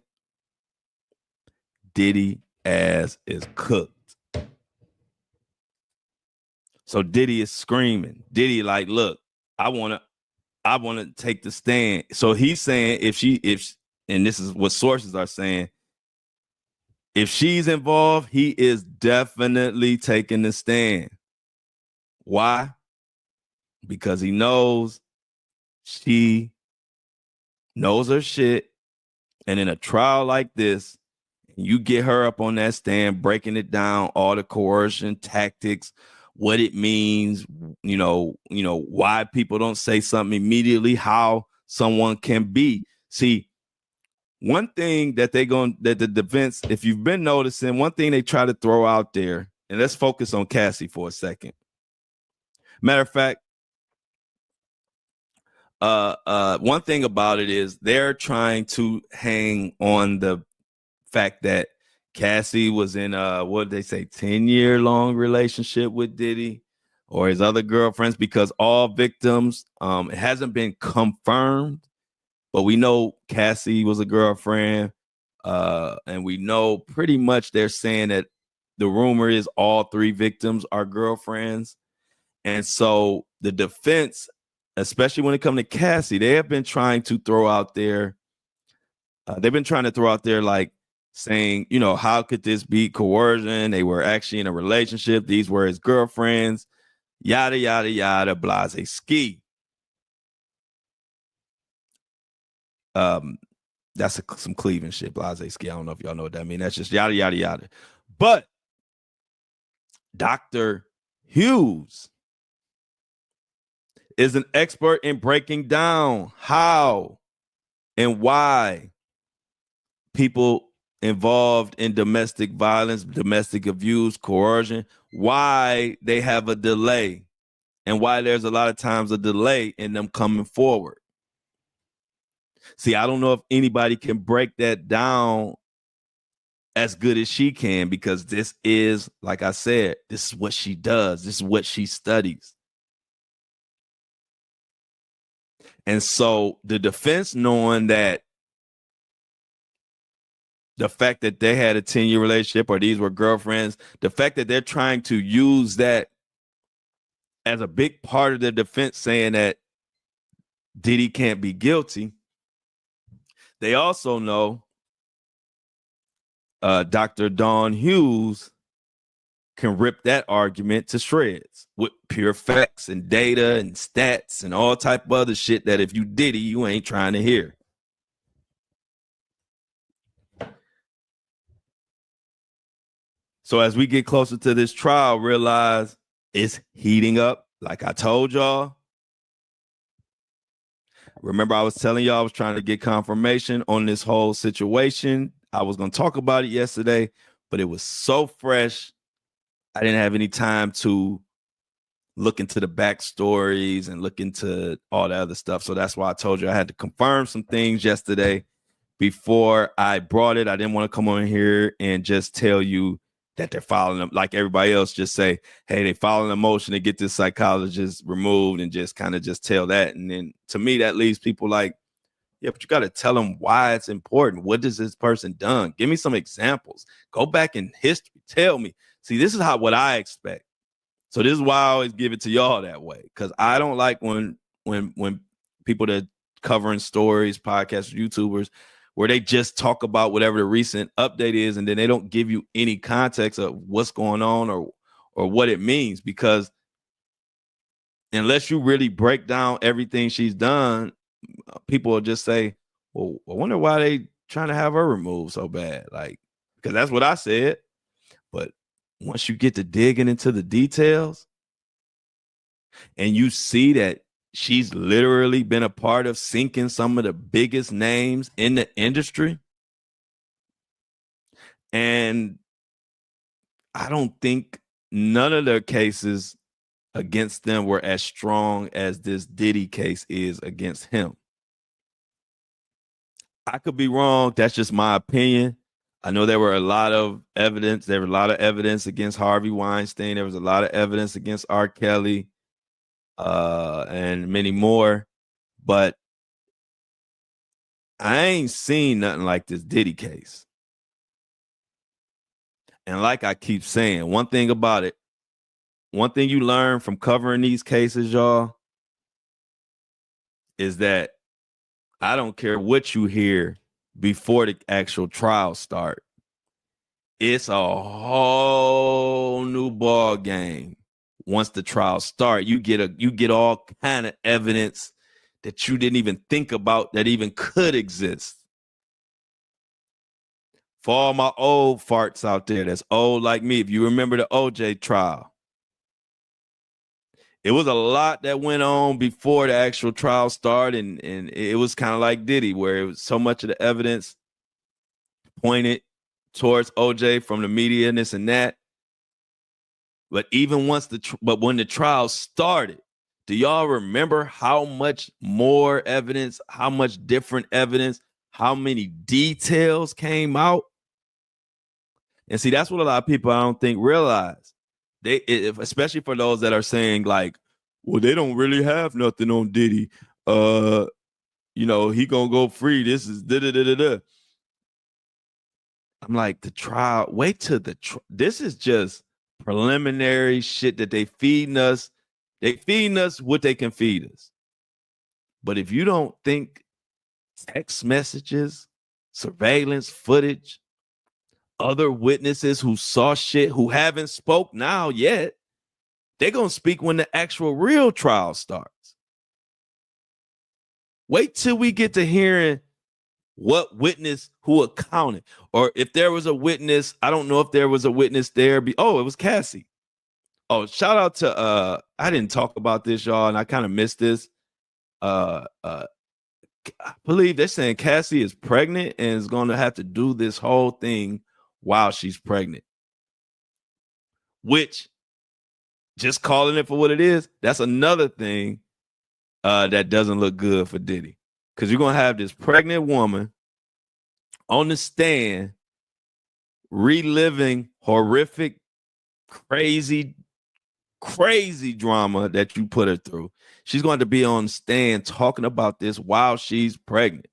Diddy ass is cooked. So Diddy is screaming. Diddy like, look, I want to take the stand. So he's saying if and this is what sources are saying, if she's involved, he is definitely taking the stand. Why? Because he knows she knows her shit. And in a trial like this, you get her up on that stand, breaking it down, all the coercion tactics, what it means, you know, why people don't say something immediately, how someone can be. See, one thing that that the defense, if you've been noticing, one thing they try to throw out there, and let's focus on Cassie for a second. Matter of fact, one thing about it is they're trying to hang on the fact that Cassie was in what did they say, 10-year long relationship with Diddy or his other girlfriends, because all victims, it hasn't been confirmed but we know Cassie was a girlfriend. And we know pretty much they're saying that the rumor is all 3 victims are girlfriends. And so the defense, especially when it comes to Cassie, they have been trying to throw out there. They've been trying to throw out there like saying, you know, how could this be coercion? They were actually in a relationship. These were his girlfriends, yada, yada, yada, blase ski. That's some Cleveland shit, blase ski. I don't know if y'all know what that means. That's just yada, yada, yada. But Dr. Hughes is an expert in breaking down how and why people involved in domestic violence, domestic abuse, coercion, why they have a delay and why there's a lot of times a delay in them coming forward. See, I don't know if anybody can break that down as good as she can, because this is, like I said, this is what she does. This is what she studies. And so the defense, knowing that the fact that they had a 10-year relationship or these were girlfriends, the fact that they're trying to use that as a big part of their defense, saying that Diddy can't be guilty, they also know Dr. Dawn Hughes can rip that argument to shreds with pure facts and data and stats and all type of other shit that if you Diddy, you ain't trying to hear. So as we get closer to this trial, realize it's heating up. Like I told y'all. Remember, I was telling y'all I was trying to get confirmation on this whole situation. I was going to talk about it yesterday, but it was so fresh. I didn't have any time to look into the backstories and look into all the other stuff. So that's why I told you I had to confirm some things yesterday before I brought it. I didn't want to come on here and just tell you that they're following them like everybody else, just say, hey, they following a motion to get this psychologist removed and just kind of just tell that. And then to me, that leaves people like, yeah, but you got to tell them why it's important. What has this person done? Give me some examples. Go back in history. Tell me. See, this is what I expect. So this is why I always give it to y'all that way, because I don't like when people that covering stories, podcasts, YouTubers, where they just talk about whatever the recent update is, and then they don't give you any context of what's going on or what it means. Because unless you really break down everything she's done, people will just say, well, I wonder why they trying to have her removed so bad. Like, because that's what I said. But once you get to digging into the details and you see that she's literally been a part of sinking some of the biggest names in the industry, and I don't think none of their cases against them were as strong as this Diddy case is against him. I could be wrong. That's just my opinion. I know there were a lot of evidence. There was a lot of evidence against Harvey Weinstein. There was a lot of evidence against R. Kelly and many more. But I ain't seen nothing like this Diddy case. And like I keep saying, one thing about it, one thing you learn from covering these cases, y'all, is that I don't care what you hear before the actual trial start. It's a whole new ball game. Once the trial start, you get all kind of evidence that you didn't even think about that even could exist. For all my old farts out there that's old like me, if you remember the OJ trial, it was a lot that went on before the actual trial started, and it was kind of like Diddy, where it was so much of the evidence pointed towards OJ from the media and this and that. But even when the trial started, do y'all remember how much more evidence, how much different evidence, how many details came out? And see, that's what a lot of people I don't think realize. Especially for those that are saying like, well, they don't really have nothing on Diddy. he gonna go free. This is da da da da da. I'm like, the trial. Wait till this is just preliminary shit that they feeding us. They feeding us what they can feed us. But if you don't think text messages, surveillance footage, other witnesses who saw shit who haven't spoke now yet, they're gonna speak when the actual real trial starts. Wait till we get to hearing what witness who accounted, or if there was a witness. I don't know if there was a witness there. It was Cassie. Oh, shout out to I didn't talk about this, y'all, and I kind of missed this. I believe they're saying Cassie is pregnant and is going to have to do this whole thing while she's pregnant, which, just calling it for what it is, that's another thing that doesn't look good for Diddy, because you're going to have this pregnant woman on the stand reliving horrific, crazy drama that you put her through. She's going to be on the stand talking about this while she's pregnant.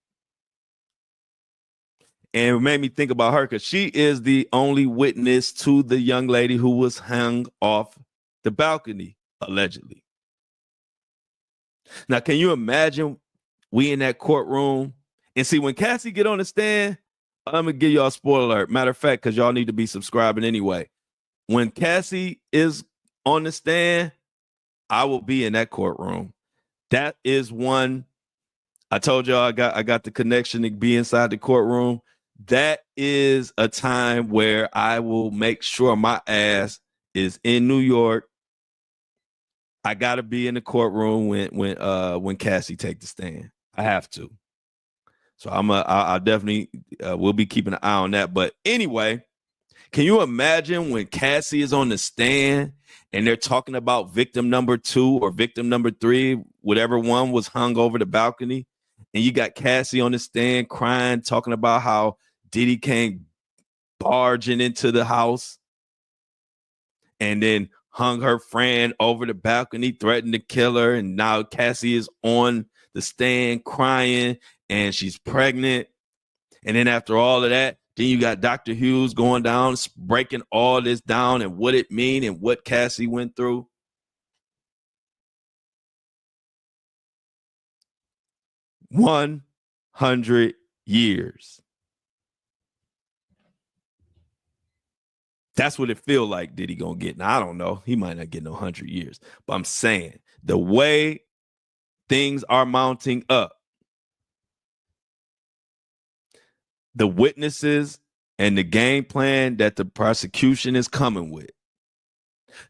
And it made me think about her because she is the only witness to the young lady who was hung off the balcony, allegedly. Now, can you imagine we in that courtroom? And see, when Cassie get on the stand, I'm going to give y'all a spoiler alert. Matter of fact, because y'all need to be subscribing anyway. When Cassie is on the stand, I will be in that courtroom. That is one. I told y'all I got the connection to be inside the courtroom. That is a time where I will make sure my ass is in New York. I gotta be in the courtroom when Cassie take the stand. I have to. So I definitely will be keeping an eye on that. But anyway, can you imagine when Cassie is on the stand and they're talking about victim number 2 or victim number 3, whatever one was hung over the balcony, and you got Cassie on the stand crying, talking about how Diddy came barging into the house and then hung her friend over the balcony, threatened to kill her. And now Cassie is on the stand crying and she's pregnant. And then after all of that, then you got Dr. Hughes going down, breaking all this down and what it mean and what Cassie went through. 100 years. That's what it feel like Diddy gonna get. Now, I don't know. He might not get no 100 years. But I'm saying the way things are mounting up, the witnesses and the game plan that the prosecution is coming with.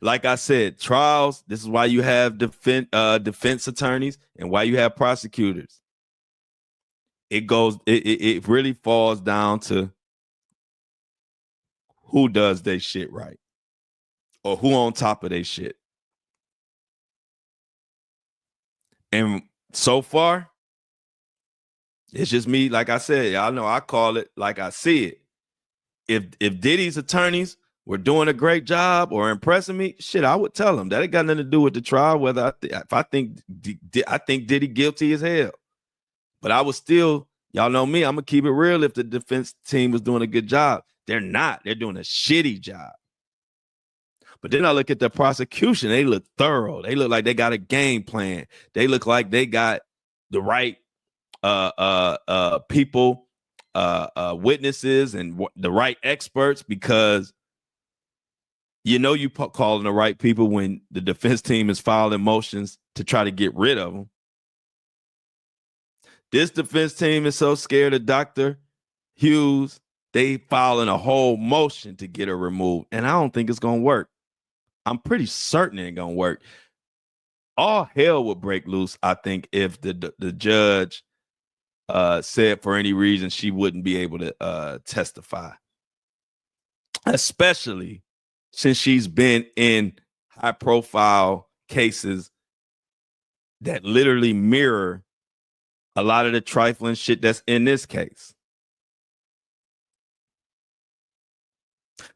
Like I said, trials, this is why you have defense attorneys and why you have prosecutors. It really falls down to who does their shit right or who on top of their shit. And so far, it's just me. Like I said, y'all know I call it like I see it. If Diddy's attorneys were doing a great job or impressing me, shit, I would tell them that ain't got nothing to do with the trial. Whether I think Diddy guilty as hell, but I was still, y'all know me, I'm gonna keep it real. If the defense team was doing a good job, they're not. They're doing a shitty job. But then I look at the prosecution. They look thorough. They look like they got a game plan. They look like they got the right people, witnesses, and the right experts, because you calling the right people when the defense team is filing motions to try to get rid of them. This defense team is so scared of Dr. Hughes, they filing a whole motion to get her removed. And I don't think it's going to work. I'm pretty certain it ain't going to work. All hell would break loose, I think, if the judge said for any reason she wouldn't be able to testify. Especially since she's been in high-profile cases that literally mirror a lot of the trifling shit that's in this case.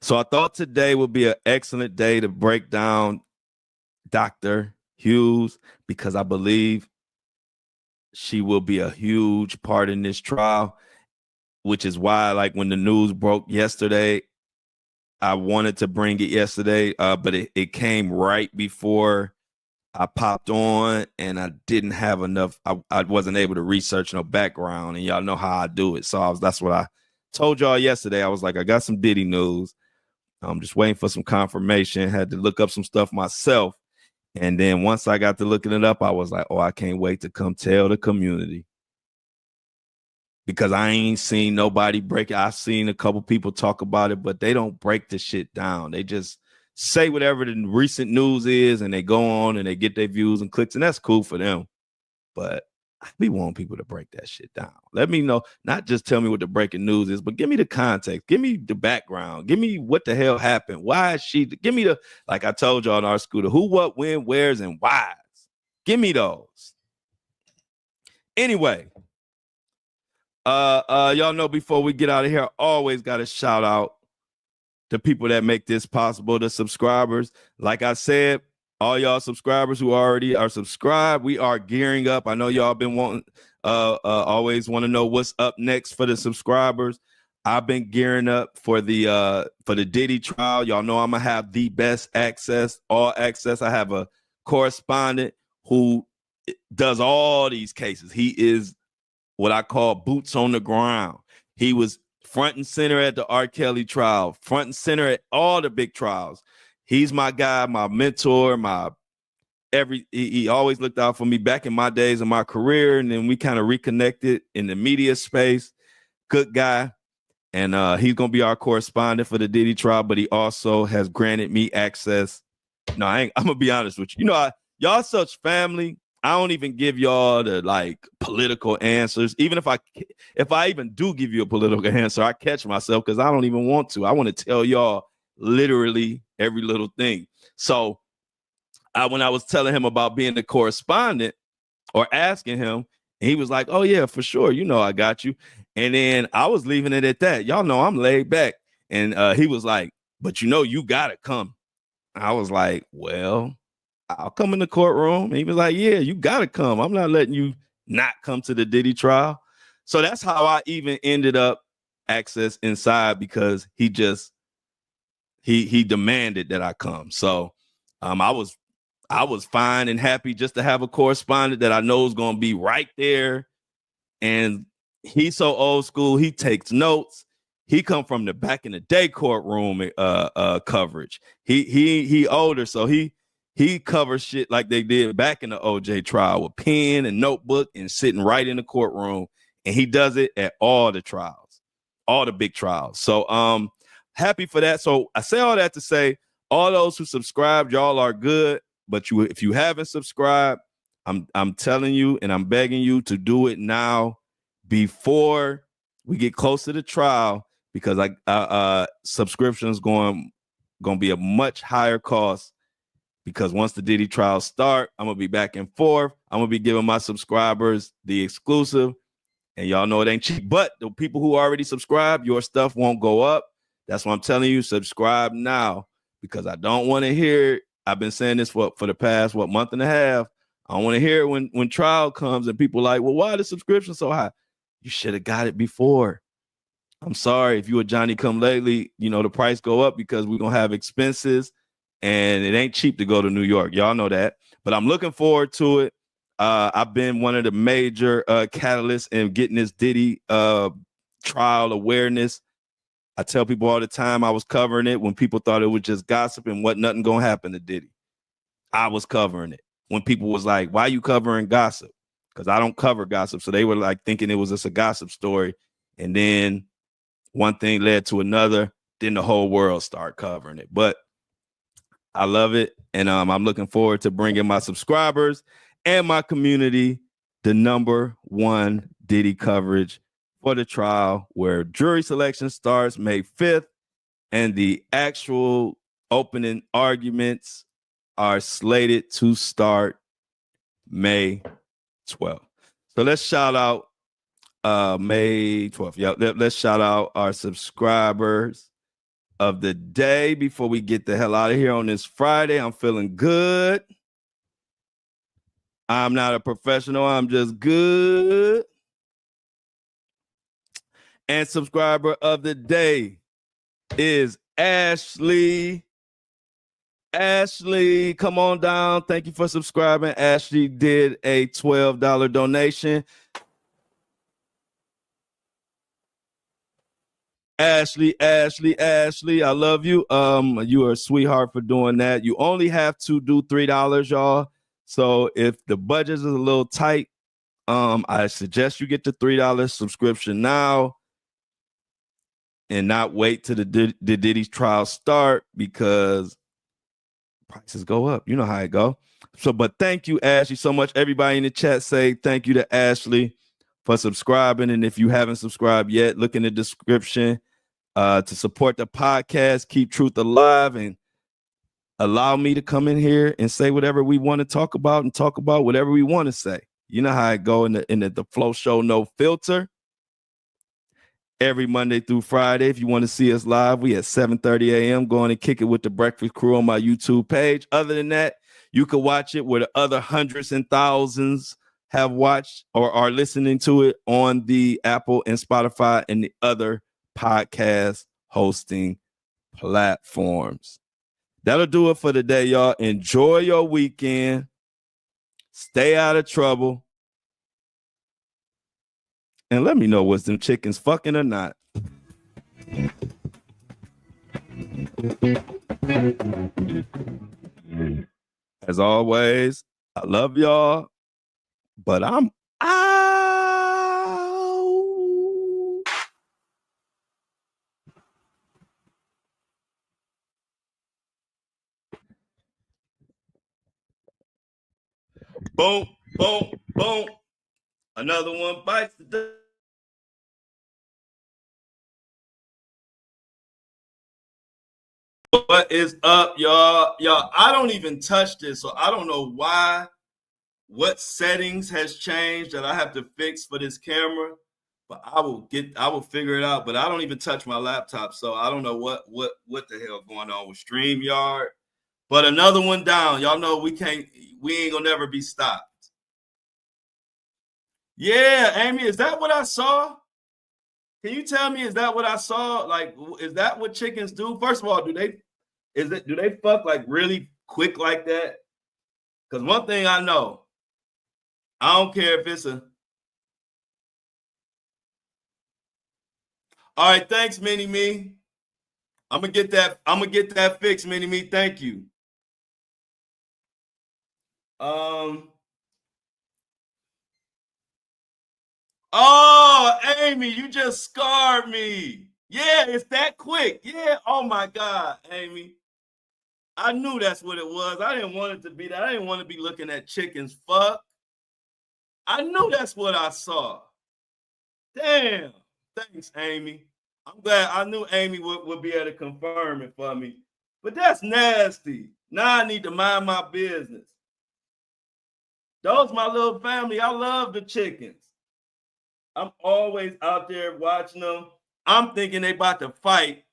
So I thought today would be an excellent day to break down Dr. Hughes, because I believe she will be a huge part in this trial, which is why, like, when the news broke yesterday, I wanted to bring it yesterday, but it came right before I popped on, and I didn't have enough. I wasn't able to research no background, and y'all know how I do it. So that's what I told y'all yesterday. I was like, I got some Diddy news. I'm just waiting for some confirmation. Had to look up some stuff myself. And then once I got to looking it up, I was like, oh, I can't wait to come tell the community. Because I ain't seen nobody break it. I've seen a couple people talk about it, but they don't break the shit down. They just say whatever the recent news is, and they go on and they get their views and clicks, and that's cool for them. But I be wanting people to break that shit down. Let me know, not just tell me what the breaking news is, but give me the context. Give me the background. Give me what the hell happened. Why is she? Give me the, like I told y'all in our school, the who, what, when, where's, and whys. Give me those. Anyway, y'all know before we get out of here, always got to shout out the people that make this possible, the subscribers. Like I said, all y'all subscribers who already are subscribed, we are gearing up. I know y'all been wanting, always want to know what's up next for the subscribers. I've been gearing up for the Diddy trial. Y'all know I'm gonna have the best access, all access. I have a correspondent who does all these cases. He is what I call boots on the ground. He was front and center at the R. Kelly trial, front and center at all the big trials. He's my guy, my mentor, he always looked out for me back in my days of my career, and then we kind of reconnected in the media space. Good guy. And he's gonna be our correspondent for the Diddy trial, but he also has granted me access. No, I'm gonna be honest with you. You know, y'all such family. I don't even give y'all the like political answers. Even if I even do give you a political answer, I catch myself because I don't even want to. I want to tell y'all literally every little thing. So when I was telling him about being the correspondent or asking him, he was like, oh yeah, for sure. You know, I got you. And then I was leaving it at that. Y'all know I'm laid back. And he was like, but you know, you gotta come. I was like, well, I'll come in the courtroom. And he was like, yeah, you gotta come. I'm not letting you not come to the Diddy trial. So that's how I even ended up access inside, because he demanded that I come. So I was fine and happy just to have a correspondent that I know is gonna be right there. And he's so old school, he takes notes. He come from the back in the day courtroom coverage. He older, so he covers shit like they did back in the OJ trial with pen and notebook and sitting right in the courtroom. And he does it at all the trials, all the big trials. So happy for that. So I say all that to say, all those who subscribed, y'all are good. But if you haven't subscribed, I'm telling you and I'm begging you to do it now before we get close to the trial, because subscription is going to be a much higher cost, because once the Diddy trials start, I'm going to be back and forth. I'm going to be giving my subscribers the exclusive, and y'all know it ain't cheap. But the people who already subscribe, your stuff won't go up. That's what I'm telling you. Subscribe now, because I don't want to hear it. I've been saying this for the past, month and a half. I don't want to hear it when trial comes and people like, well, why the subscription so high? You should have got it before. I'm sorry if you a Johnny come lately, you know, the price go up because we're going to have expenses, and it ain't cheap to go to New York. Y'all know that. But I'm looking forward to it. I've been one of the major catalysts in getting this Diddy trial awareness. I tell people all the time I was covering it when people thought it was just gossip and what nothing gonna happen to Diddy. I was covering it when people was like, why you covering gossip? Because I don't cover gossip. So they were like thinking it was just a gossip story. And then one thing led to another. Then the whole world started covering it. But I love it. And I'm looking forward to bringing my subscribers and my community the #1 Diddy coverage for the trial, where jury selection starts May 5th and the actual opening arguments are slated to start May 12th. So let's shout out May 12th. Yeah, let's shout out our subscribers of the day before we get the hell out of here on this Friday. I'm feeling good. I'm not a professional. I'm just good. And subscriber of the day is Ashley. Ashley, come on down. Thank you for subscribing. Ashley did a $12 donation. Ashley, I love you. You are a sweetheart for doing that. You only have to do $3, y'all. So if the budget is a little tight, I suggest you get the $3 subscription now and not wait till the Diddy's trial start, because prices go up. You know how it go. So, but thank you, Ashley, so much. Everybody in the chat say thank you to Ashley for subscribing. And if you haven't subscribed yet, look in the description to support the podcast, keep truth alive, and allow me to come in here and say whatever we want to talk about and talk about whatever we want to say. You know how it go in the Flow Show, no filter. Every Monday through Friday. If you want to see us live, we at 7:30 a.m. going and kick it with the Breakfast Crew on my YouTube page. Other than that, you can watch it where the other hundreds and thousands have watched or are listening to it on the Apple and Spotify and the other podcast hosting platforms. That'll do it for today, y'all. Enjoy your weekend. Stay out of trouble. And let me know, was them chickens fucking or not? As always, I love y'all, but I'm out. Boom, boom, boom. Another one bites the dust. What is up, y'all? Y'all, I don't even touch this, so I don't know what settings has changed that I have to fix for this camera, but I will figure it out. But I don't even touch my laptop, so I don't know what the hell going on with StreamYard. But another one down. Y'all know we ain't gonna never be stopped. Yeah, Amy, is that what I saw? Can you tell me, is that what I saw? Like, is that what chickens do? First of all, do they fuck like really quick like that? Because one thing I know, I don't care if it's a. All right, thanks, Mini Me. I'm gonna get that fixed, Mini Me. Thank you. Oh, Amy, you just scarred me. Yeah, it's that quick. Yeah. Oh my God, Amy. I knew that's what it was. I didn't want it to be that. I didn't want to be looking at chickens fuck. I knew that's what I saw. Damn. Thanks, Amy. I'm glad. I knew Amy would be able to confirm it for me. But that's nasty. Now I need to mind my business. Those my little family. I love the chickens. I'm always out there watching them. I'm thinking they about to fight.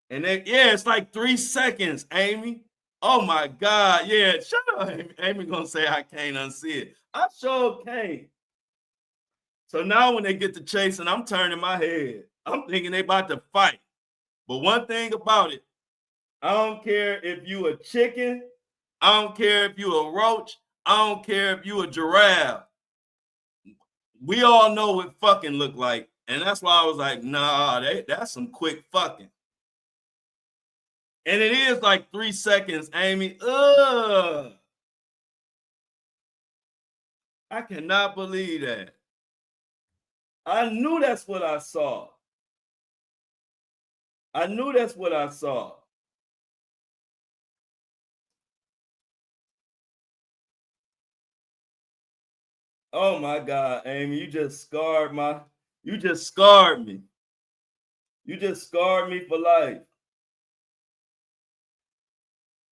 And it's like 3 seconds, Amy. Oh my God. Yeah, shut up, Amy. Amy gonna say I can't unsee it. I sure can't. So now when they get to chasing, I'm turning my head. I'm thinking they about to fight. But one thing about it, I don't care if you a chicken, I don't care if you a roach, I don't care if you a giraffe. We all know what fucking look like. And that's why I was like, nah, that's some quick fucking. And it is like 3 seconds, Amy. Ugh. I cannot believe that. I knew that's what I saw. I knew that's what I saw. Oh my God, Amy, you just scarred me. You just scarred me for life.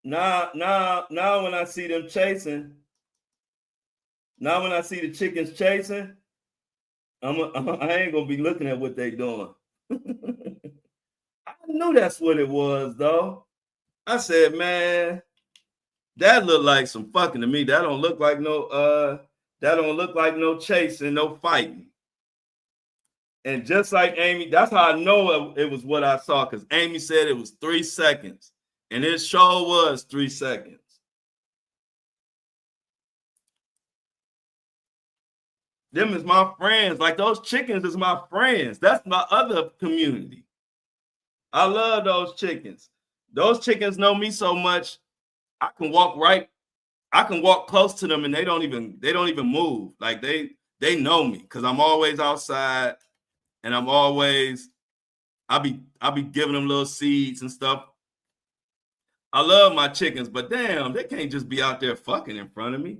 Now when I see them chasing, now when I see the chickens chasing, I ain't gonna be looking at what they doing. I knew that's what it was, though. I said, man, That look like some fucking to me. That don't look like no chasing, no fighting. And just like Amy, that's how I know it was what I saw, because Amy said it was 3 seconds. And it sure was 3 seconds. Them is my friends. Like, those chickens is my friends. That's my other community. I love those chickens. Those chickens know me so much. I can walk close to them and they don't even move. Like, they know me because I'm always outside, and I'll be giving them little seeds and stuff. I love my chickens, but damn, they can't just be out there fucking in front of me.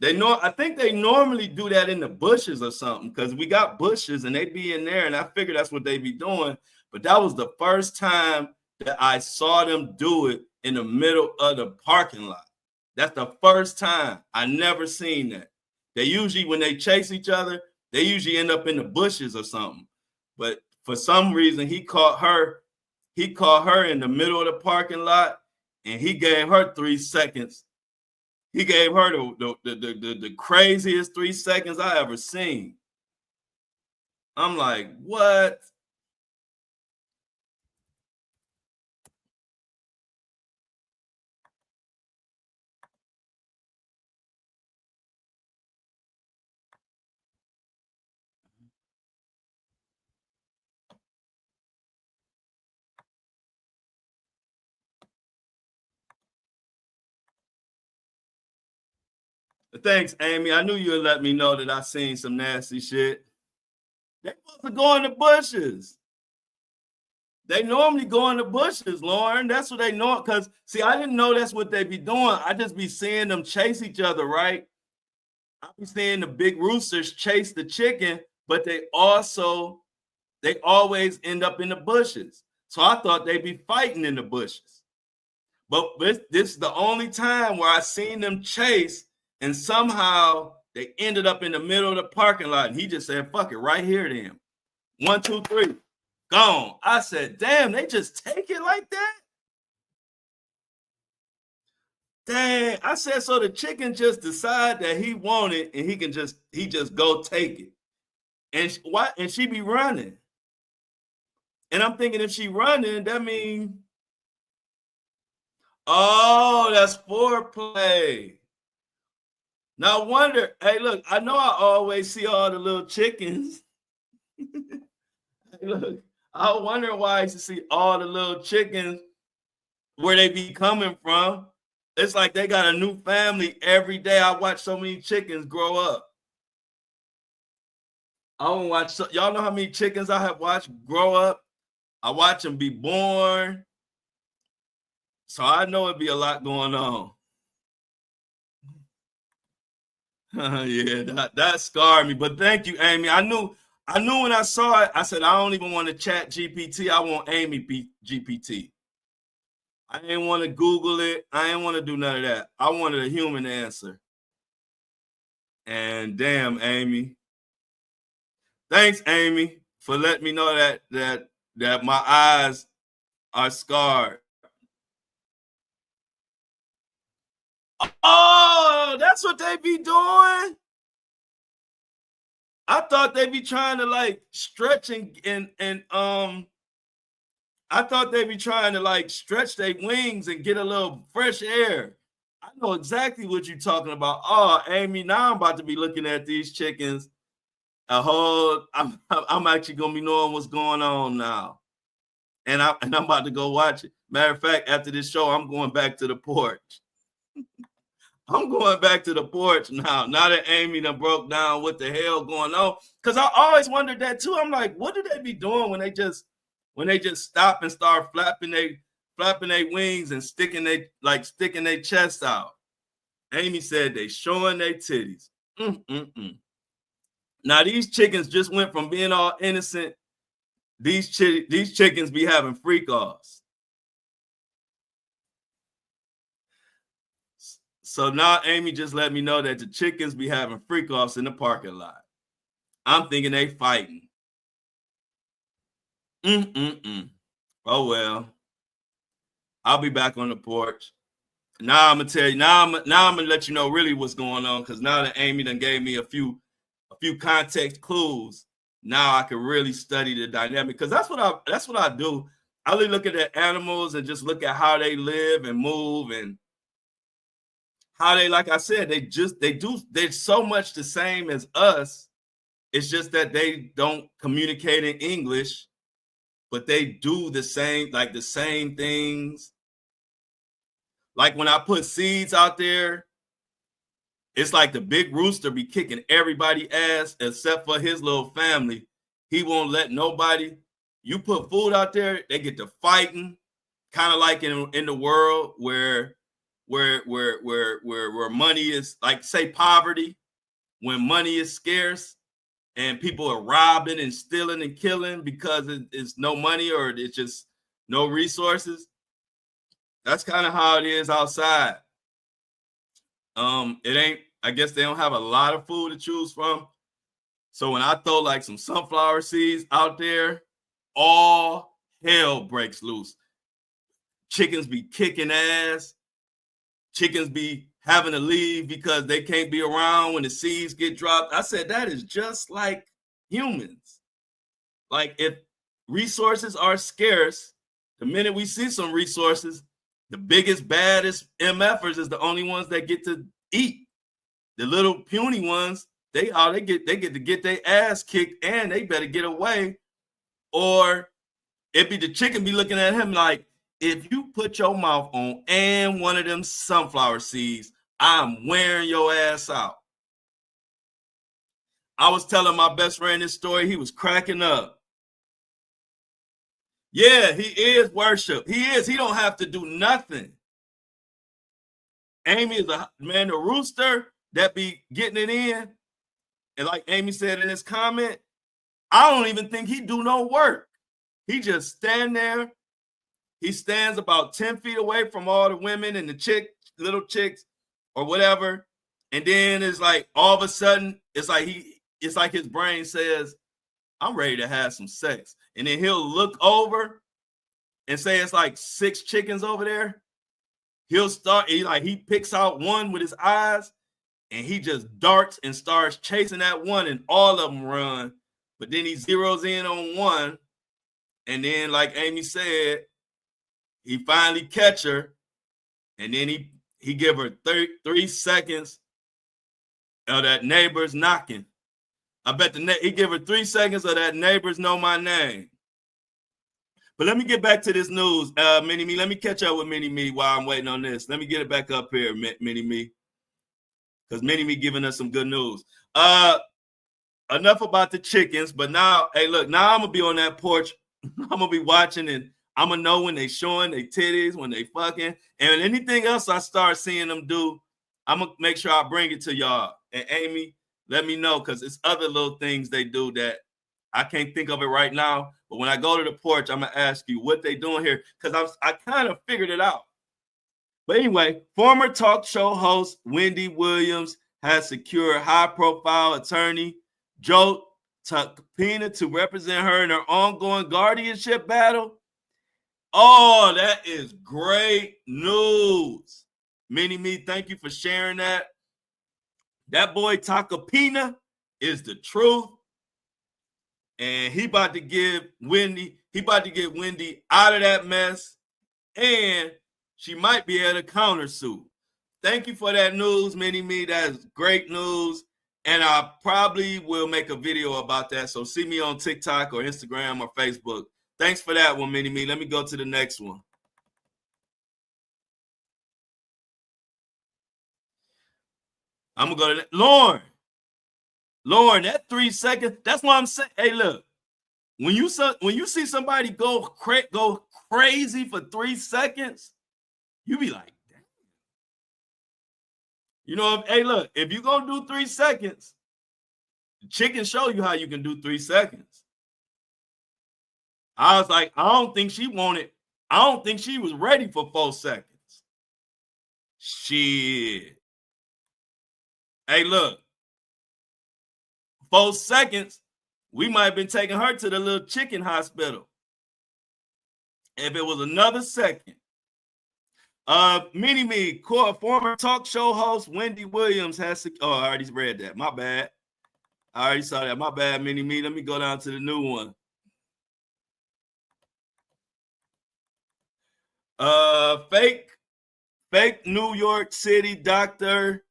I think they normally do that in the bushes or something, because we got bushes and they be in there, and I figure that's what they be doing. But that was the first time that I saw them do it in the middle of the parking lot. That's the first time. I never seen that. They usually, when they chase each other, they usually end up in the bushes or something. But for some reason, he caught her in the middle of the parking lot, and he gave her 3 seconds. He gave her the craziest 3 seconds I ever seen. I'm like, what? Thanks, Amy. I knew you'd let me know that I seen some nasty shit. They supposed to go in the bushes. They normally go in the bushes, Lauren. That's what they know. Because, see, I didn't know that's what they be doing. I just be seeing them chase each other, right? I be seeing the big roosters chase the chicken, but they always end up in the bushes. So I thought they'd be fighting in the bushes. But this is the only time where I seen them chase, and somehow they ended up in the middle of the parking lot. And he just said, fuck it, right here then. 1, 2, 3, gone. I said, damn, they just take it like that? Dang. I said, so the chicken just decide that he want it, and he just go take it. And she be running. And I'm thinking, if she running, that means, oh, that's foreplay. Now, I wonder, hey, look, I know I always see all the little chickens. Hey, look, I wonder why I used to see all the little chickens, where they be coming from. It's like they got a new family every day. I watch so many chickens grow up. I don't watch, y'all know how many chickens I have watched grow up? I watch them be born. So I know it'd be a lot going on. Yeah, that scarred me. But thank you, Amy. I knew when I saw it, I said, I don't even want to chat GPT. I want Amy GPT. I didn't want to Google it. I didn't want to do none of that. I wanted a human answer. And damn, Amy. Thanks, Amy, for letting me know that my eyes are scarred. Oh, that's what they be doing? I thought they'd be trying to like stretch and I thought they'd be trying to like stretch their wings and get a little fresh air. I know exactly what you're talking about. Oh, Amy, now I'm about to be looking at these chickens. I'm actually gonna be knowing what's going on now. And I'm about to go watch it. Matter of fact, after this show, I'm going back to the porch. I'm going back to the porch now. Now that Amy done broke down what the hell going on. Because I always wondered that too. I'm like, what do they be doing when they just stop and start flapping their wings and sticking their chest out? Amy said they showing their titties. Mm-mm-mm. Now these chickens just went from being all innocent. These chickens be having freak offs. So now Amy just let me know that the chickens be having freak offs in the parking lot. I'm thinking they fighting. Mm-mm-mm. Oh well. I'll be back on the porch. Now I'm gonna tell you. Now I'm gonna let you know really what's going on, because now that Amy done gave me a few context clues, now I can really study the dynamic. Because that's what I do. I really look at the animals and just look at how they live and move and how they, like I said, they're so much the same as us. It's just that they don't communicate in English, but they do the same things. Like when I put seeds out there, it's like the big rooster be kicking everybody ass except for his little family. He won't let nobody. You put food out there, they get to fighting, kind of like in the world where money is, like, say, poverty, when money is scarce and people are robbing and stealing and killing because it's no money or it's just no resources. That's kind of how it is outside. It ain't, I guess they don't have a lot of food to choose from. So when I throw like some sunflower seeds out there, all hell breaks loose. Chickens be kicking ass. Chickens be having to leave because they can't be around when the seeds get dropped. I said, that is just like humans. Like, if resources are scarce, the minute we see some resources, the biggest, baddest MFers is the only ones that get to eat. The little puny ones, they get to get their ass kicked, and they better get away. Or it be the chicken be looking at him like, if you put your mouth on and one of them sunflower seeds, I'm wearing your ass out. I was telling my best friend this story. He was cracking up. Yeah, he is worship. He is. He don't have to do nothing. Amy is the rooster that be getting it in. And like Amy said in his comment, I don't even think he do no work. He just stand there. He stands about 10 feet away from all the women and the little chicks or whatever. And then it's like, all of a sudden, it's like his brain says, I'm ready to have some sex. And then he'll look over and say it's like 6 chickens over there. He'll start, he picks out one with his eyes, and he just darts and starts chasing that one, and all of them run. But then he zeroes in on one, and then, like Amy said, he finally catch her, and then he give her 3 seconds of that neighbor's knocking. I bet he give her 3 seconds of that neighbors know my name. But let me get back to this news, Mini Me. Let me catch up with Mini Me while I'm waiting on this. Let me get it back up here, Mini Me, because Mini Me giving us some good news. Enough about the chickens, but now, hey, look, now I'm gonna be on that porch. I'm gonna be watching, and I'm gonna know when they showing their titties, when they fucking, and anything else I start seeing them do, I'm gonna make sure I bring it to y'all. And Amy, let me know, because it's other little things they do that I can't think of it right now. But when I go to the porch, I'm gonna ask you what they doing here, because I kind of figured it out. But anyway, former talk show host Wendy Williams has secured high-profile attorney Joe Tacopina to represent her in her ongoing guardianship battle. Oh, that is great news. Mini Me, thank you for sharing that. That boy Tacopina is the truth. And he about to get Wendy out of that mess. And she might be able to countersue. Thank you for that news, Mini Me. That's great news. And I probably will make a video about that. So see me on TikTok or Instagram or Facebook. Thanks for that one, Mini Me. Let me go to the next one. I'm going to go to Lauren. Lauren, that 3 seconds, that's what I'm saying. Hey, look, when you see somebody go crazy for 3 seconds, you be like, damn. You know, hey, look, if you're going to do 3 seconds, the chicken show you how you can do 3 seconds. I was like, I don't think she was ready for 4 seconds. Shit. Hey, look, 4 seconds, we might have been taking her to the little chicken hospital. If it was another second. Mini Me, former talk show host Wendy Williams has. Oh, I already read that. My bad. I already saw that. My bad, Mini Me. Let me go down to the new one. Fake New York City doctor.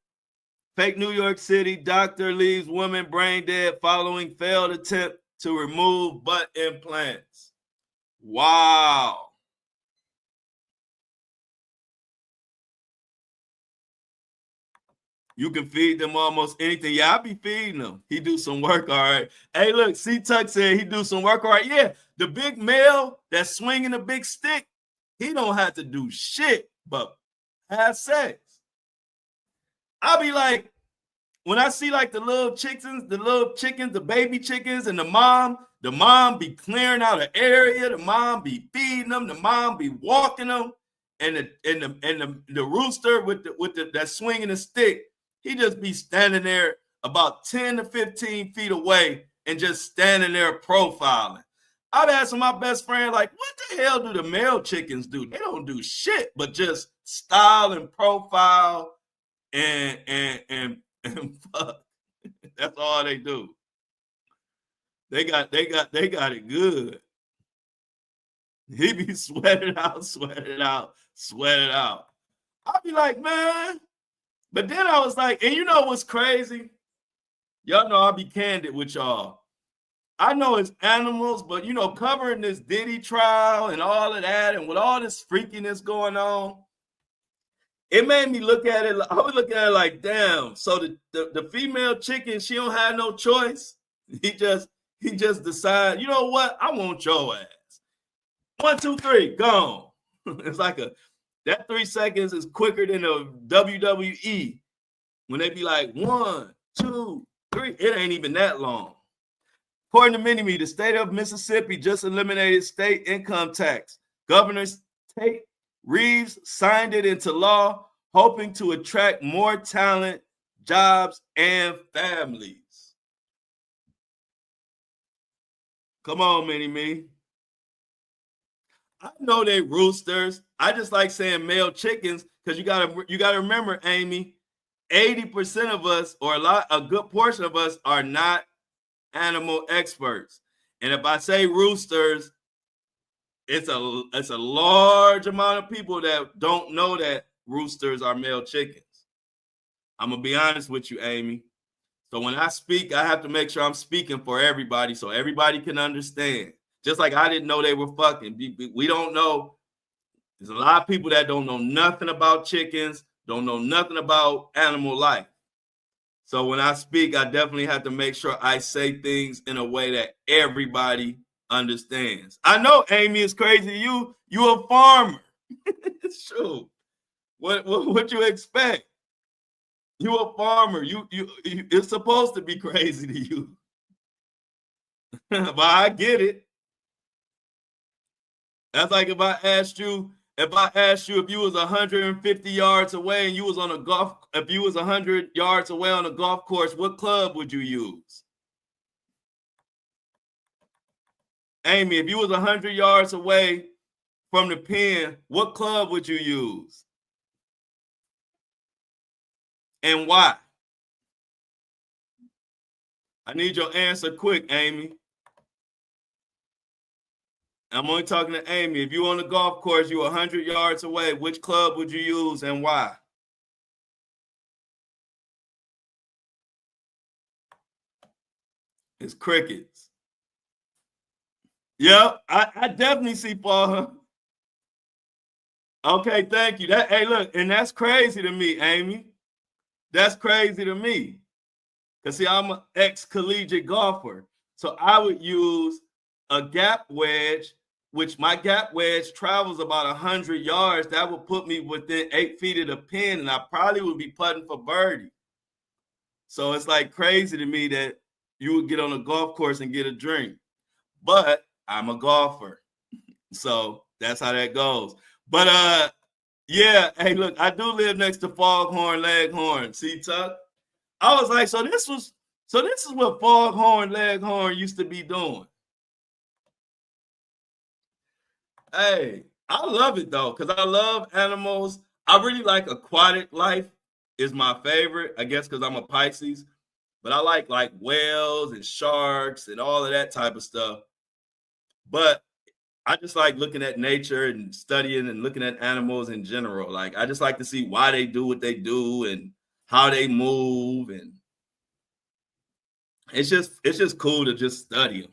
Fake New York City doctor leaves woman brain dead following failed attempt to remove butt implants. Wow. You can feed them almost anything. Yeah, I be feeding them. He do some work, all right. Hey, look, C Tuck said he do some work, all right. Yeah, the big male that's swinging the big stick, he don't have to do shit but have sex. I'll be like, when I see like the little chickens, the baby chickens, and the mom be clearing out an area, the mom be feeding them, the mom be walking them, and the rooster with the that swinging the stick, he just be standing there about 10 to 15 feet away and just standing there profiling. I've asked my best friend, like, what the hell do the male chickens do? They don't do shit but just style and profile and fuck. That's all they do. They got it good. He be sweating out. I'll be like, man. But then I was like, and you know what's crazy? Y'all know I'll be candid with y'all. I know it's animals, but you know, covering this Diddy trial and all of that, and with all this freakiness going on, it made me look at it. I was looking at it like, damn. So the female chicken, she don't have no choice. He just decide, you know what? I want your ass. 1, 2, 3, gone. It's like that 3 seconds is quicker than a WWE when they be like 1, 2, 3. It ain't even that long. According to Mini-Me, the state of Mississippi just eliminated state income tax. Governor Tate Reeves signed it into law, hoping to attract more talent, jobs, and families. Come on, Mini-Me. I know they roosters. I just like saying male chickens because you gotta remember, Amy, 80% of us, or a good portion of us, are not animal experts. And if I say roosters, it's a large amount of people that don't know that roosters are male chickens. I'm gonna be honest with you, Amy. So when I speak, I have to make sure I'm speaking for everybody so everybody can understand. Just like I didn't know they were fucking. We don't know. There's a lot of people that don't know nothing about chickens, don't know nothing about animal life. So when I speak, I definitely have to make sure I say things in a way that everybody understands. I know, Amy, it's crazy. You a farmer. It's true. What you expect? You a farmer. You it's supposed to be crazy to you. But I get it. That's like if I asked you if you was 150 yards away and you was on if you was 100 yards away on a golf course, what club would you use? Amy, if you was 100 yards away from the pin, what club would you use? And why? I need your answer quick, Amy. I'm only talking to Amy. If you're on the golf course, you're 100 yards away, which club would you use and why? It's crickets. Yep, I definitely see Paul. Okay, thank you. Hey, look, and that's crazy to me, Amy. That's crazy to me. Because, see, I'm an ex-collegiate golfer. So I would use a gap wedge, which my gap wedge travels about 100 yards. That would put me within 8 feet of the pin, and I probably would be putting for birdie. So it's like crazy to me that you would get on a golf course and get a drink. But I'm a golfer. So that's how that goes. But yeah, hey, look, I do live next to Foghorn Leghorn. See, Tuck? I was like, so this is what Foghorn Leghorn used to be doing. Hey, I love it though, because I love animals. I really like aquatic life is my favorite, I guess because I'm a Pisces. But I like whales and sharks and all of that type of stuff. But I just like looking at nature and studying and looking at animals in general. Like I just like to see why they do what they do and how they move, and it's just cool to just study them.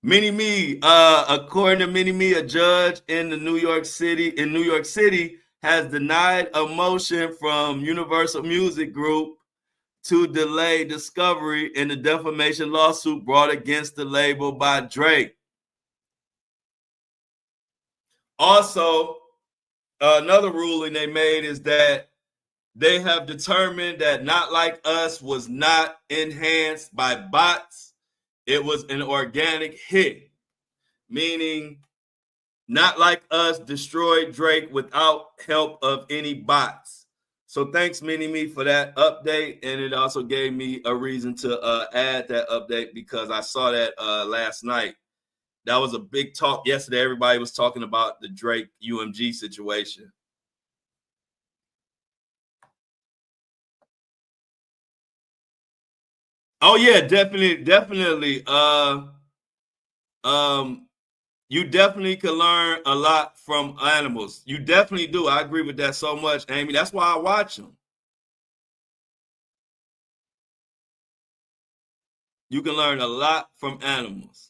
Mini Me, according to Mini Me, a judge in New York City, has denied a motion from Universal Music Group to delay discovery in the defamation lawsuit brought against the label by Drake. Also, another ruling they made is that they have determined that Not Like Us was not enhanced by bots. It was an organic hit, meaning Not Like Us destroyed Drake without help of any bots. So thanks, Mini Me, for that update. And it also gave me a reason to add that update because I saw that last night. That was a big talk yesterday. Everybody was talking about the Drake UMG situation. Oh yeah, definitely. You definitely can learn a lot from animals. You definitely do. I agree with that so much, Amy. That's why I watch them. You can learn a lot from animals.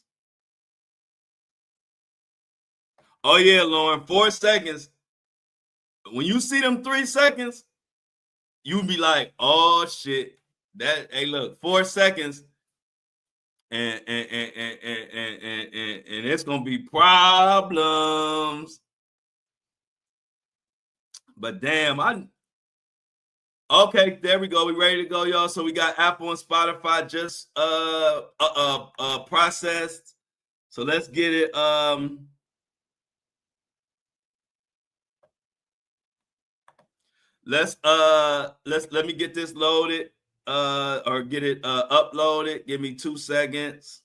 Oh yeah, Lauren. 4 seconds. When you see them 3 seconds, you be like, "Oh shit!" That hey, look, 4 seconds, and it's gonna be problems. But damn, I okay. There we go. We ready to go, y'all. So we got Apple and Spotify just processed. So let's get it. Let me get this loaded or get it uploaded. Give me 2 seconds.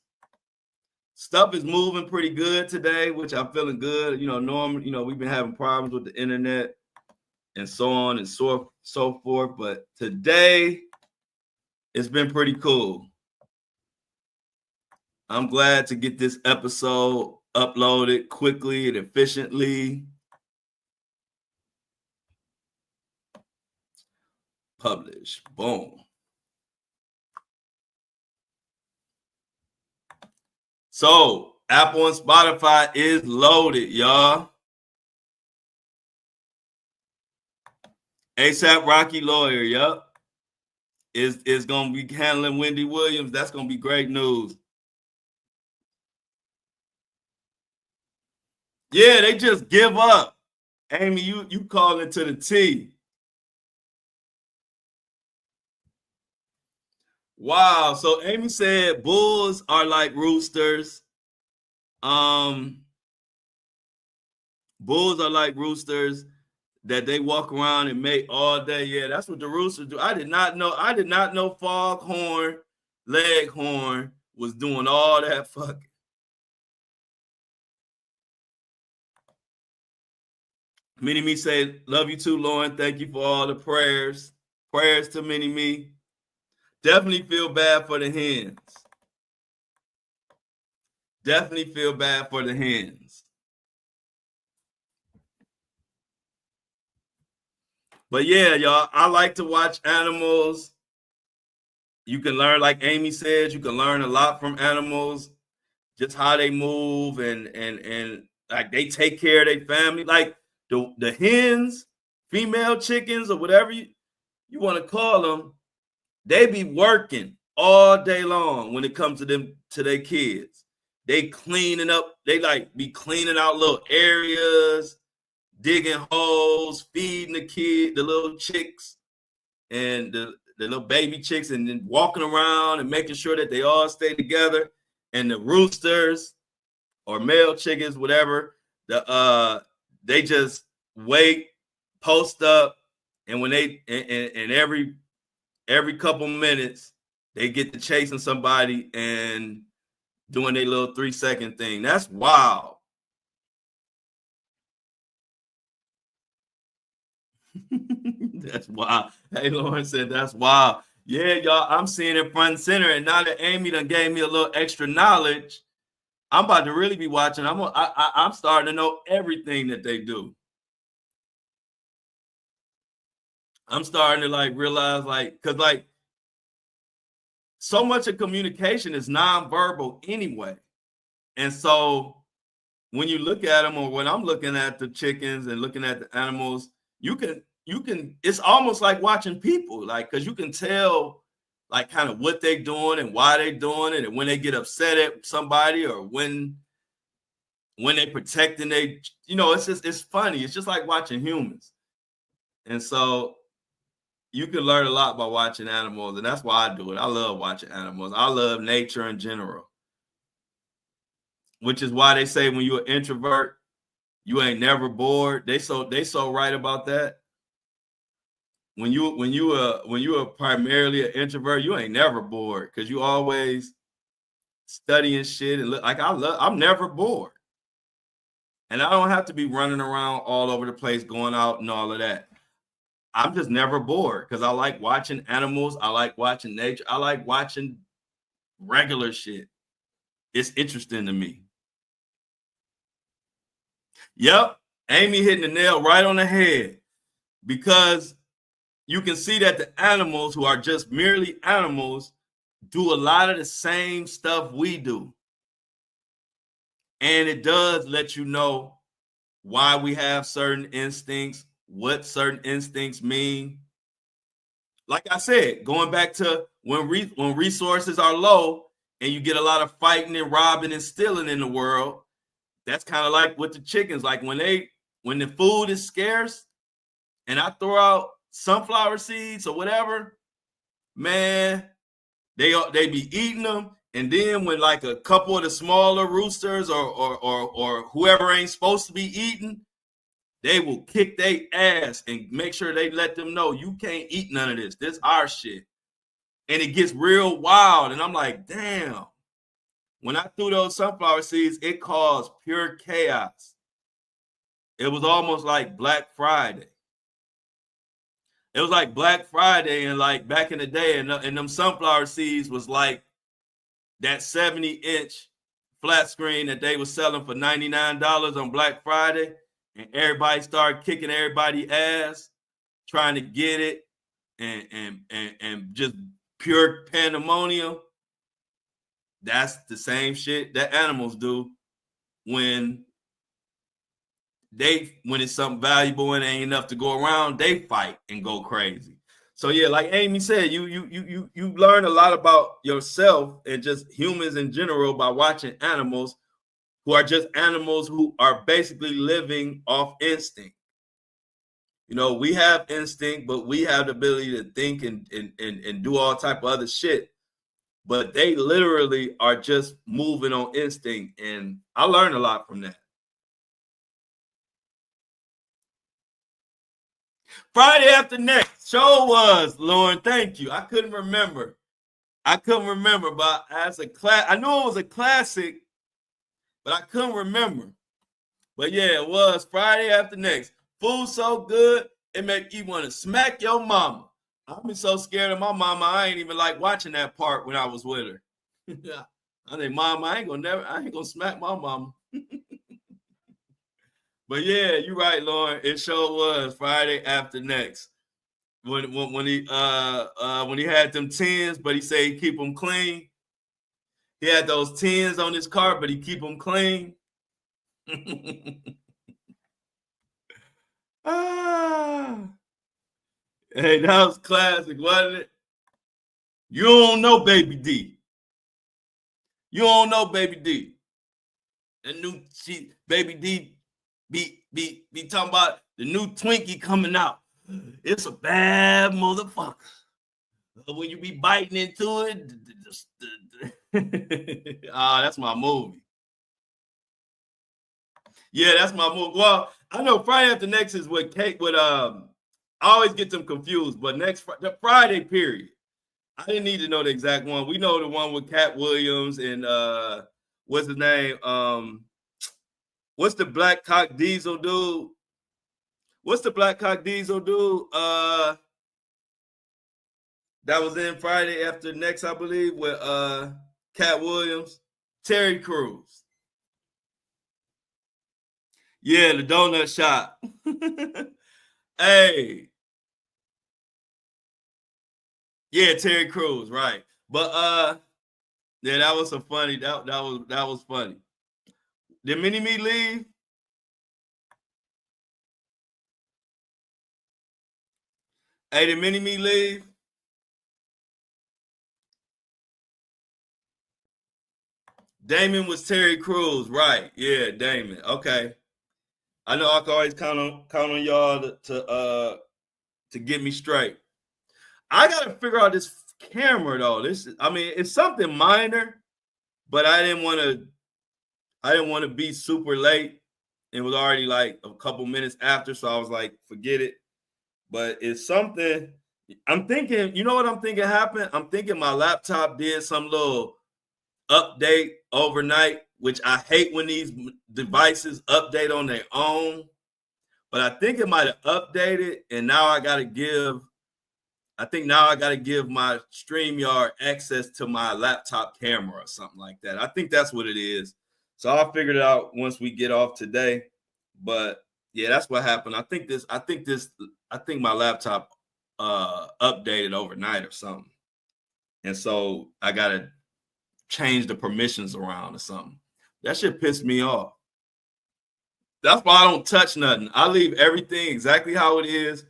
Stuff is moving pretty good today, which I'm feeling good. Normally, we've been having problems with the internet and so on and so forth, but today it's been pretty cool. I'm glad to get this episode uploaded quickly and efficiently. Publish. Boom. So Apple and Spotify is loaded, y'all. ASAP Rocky Lawyer, yup. Is gonna be handling Wendy Williams. That's gonna be great news. Yeah, they just give up. Amy, you call it to the T. Wow. So Amy said bulls are like roosters. Um, bulls are like roosters that they walk around and mate all day. Yeah, that's what the roosters do. I did not know. I did not know Foghorn Leghorn was doing all that fucking. Mini Me say, love you too, Lauren. Thank you for all the prayers. Prayers to Mini Me. Definitely feel bad for the hens. Definitely feel bad for the hens. But yeah, y'all, I like to watch animals. You can learn, like Amy says, you can learn a lot from animals, just how they move and like they take care of their family. Like the hens, female chickens, or whatever you want to call them, they be working all day long when it comes to them to their kids. They cleaning up, they like be cleaning out little areas, digging holes, feeding the little chicks and the little baby chicks, and then walking around and making sure that they all stay together. And the roosters or male chickens, whatever, they just wait, post up, and when they and every couple minutes they get to chasing somebody and doing their little 3-second thing. That's wild. That's wild. Hey, Lauren said that's wild. Yeah, y'all, I'm seeing it front and center. And now that Amy done gave me a little extra knowledge, I'm about to really be watching. I'm starting to know everything that they do. I'm starting to like realize because so much of communication is nonverbal anyway. And so when you look at them, or when I'm looking at the chickens and looking at the animals, you can, it's almost like watching people, like, because you can tell like kind of what they're doing and why they're doing it, and when they get upset at somebody, or when they're protecting it's funny. It's just like watching humans. And so you can learn a lot by watching animals, and that's why I do it. I love watching animals. I love nature in general, which is why they say when you're an introvert, you ain't never bored. They so right about that. When you are primarily an introvert, you ain't never bored, because you always studying shit and look like I'm never bored. And I don't have to be running around all over the place, going out and all of that. I'm just never bored, because I like watching animals. I like watching nature. I like watching regular shit. It's interesting to me. Yep. Amy hitting the nail right on the head, because you can see that the animals, who are just merely animals, do a lot of the same stuff we do. And it does let you know why we have certain instincts, what certain instincts mean. Like I said, going back to when resources are low and you get a lot of fighting and robbing and stealing in the world, that's kind of like with the chickens. Like when the food is scarce and I throw out sunflower seeds or whatever, man, they be eating them. And then when like a couple of the smaller roosters or whoever ain't supposed to be eating, they will kick their ass and make sure they let them know, you can't eat none of this. This our shit. And it gets real wild. And I'm like, damn. When I threw those sunflower seeds, it caused pure chaos. It was almost like Black Friday. It was like Black Friday, and like back in the day, and them sunflower seeds was like that 70-inch flat screen that they were selling for $99 on Black Friday, and everybody started kicking everybody's ass trying to get it, and just pure pandemonium. That's the same shit that animals do when it's something valuable and ain't enough to go around. They fight and go crazy. So yeah, like Amy said, you learn a lot about yourself and just humans in general by watching animals, who are just animals who are basically living off instinct. We have instinct, but we have the ability to think and do all type of other shit. But they literally are just moving on instinct, and I learned a lot from that. Friday After Next show was, Lauren, thank you. I couldn't remember, but as a class, I knew it was a classic, but I couldn't remember. But yeah, it was Friday After Next. Food so good, it make you want to smack your mama. I've been so scared of my mama, I ain't even like watching that part when I was with her. I think, Mama, I ain't gonna smack my mama. But yeah, you're right, Lauren. It sure was Friday After Next. When he had them tins, but he said he keep them clean. He had those tins on his car, but he keep them clean. Hey, that was classic, wasn't it? You don't know Baby D. You don't know Baby D. Baby D be talking about the new Twinkie coming out. It's a bad motherfucker. When you be biting into it, that's my movie. Yeah, that's my movie. Well, I know Friday After Next is what Kate would. I always get them confused, but the Friday period. I didn't need to know the exact one. We know the one with Cat Williams and what's his name? What's the Black Cock Diesel dude? What's the Black Cock Diesel dude? That was in Friday After Next, I believe, with Cat Williams, Terry Crews. Yeah, the donut shop. Hey. Yeah, Terry Crews, right. But yeah, that was some funny. That was funny. Did Mini Me leave? Hey, did Mini Me leave? Damon was Terry Crews, right? Yeah, Damon. Okay. I know I can always count on y'all to get me straight. I gotta figure out this camera though. It's something minor, but I didn't want to be super late. It was already like a couple minutes after, so I was like, forget it. But it's something. I'm thinking, you know what I'm thinking happened? I'm thinking my laptop did some little update overnight, which I hate when these devices update on their own. But I think it might have updated, and now I got to give my StreamYard access to my laptop camera or something like that. I think that's what it is. So I'll figure it out once we get off today. But yeah, that's what happened. I think my laptop updated overnight or something. And so I gotta change the permissions around or something. That shit pissed me off. That's why I don't touch nothing. I leave everything exactly how it is.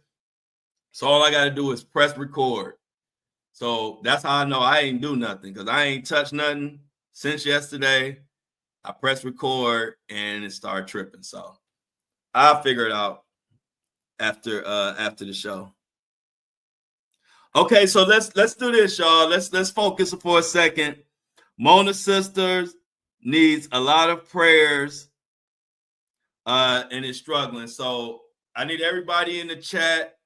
So all I gotta do is press record. So that's how I know I ain't do nothing, because I ain't touched nothing since yesterday. I press record and it started tripping. So I'll figure it out after the show. Okay, so let's do this, y'all. Let's focus for a second. Mona Sisters needs a lot of prayers and is struggling. So I need everybody in the chat,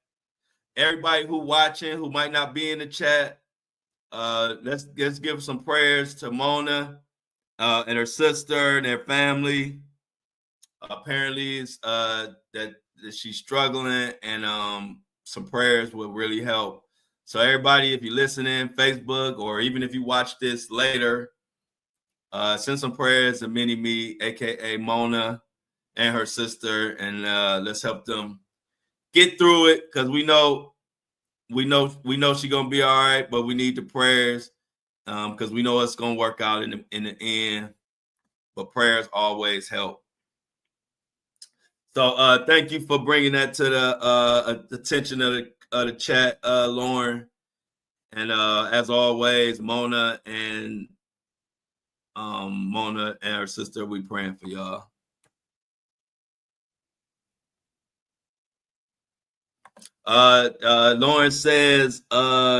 everybody who watching who might not be in the chat. Let's give some prayers to Mona and her sister and their family. Apparently, it's that she's struggling, and some prayers will really help. So everybody, if you're listening, Facebook, or even if you watch this later, send some prayers to Mini Me, aka Mona, and her sister, and let's help them get through it, because we know she's gonna be all right, but we need the prayers, because we know it's gonna work out in the end. But prayers always help. So thank you for bringing that to the attention of the chat, Lauren. And as always, Mona and her sister, we praying for y'all. Lauren says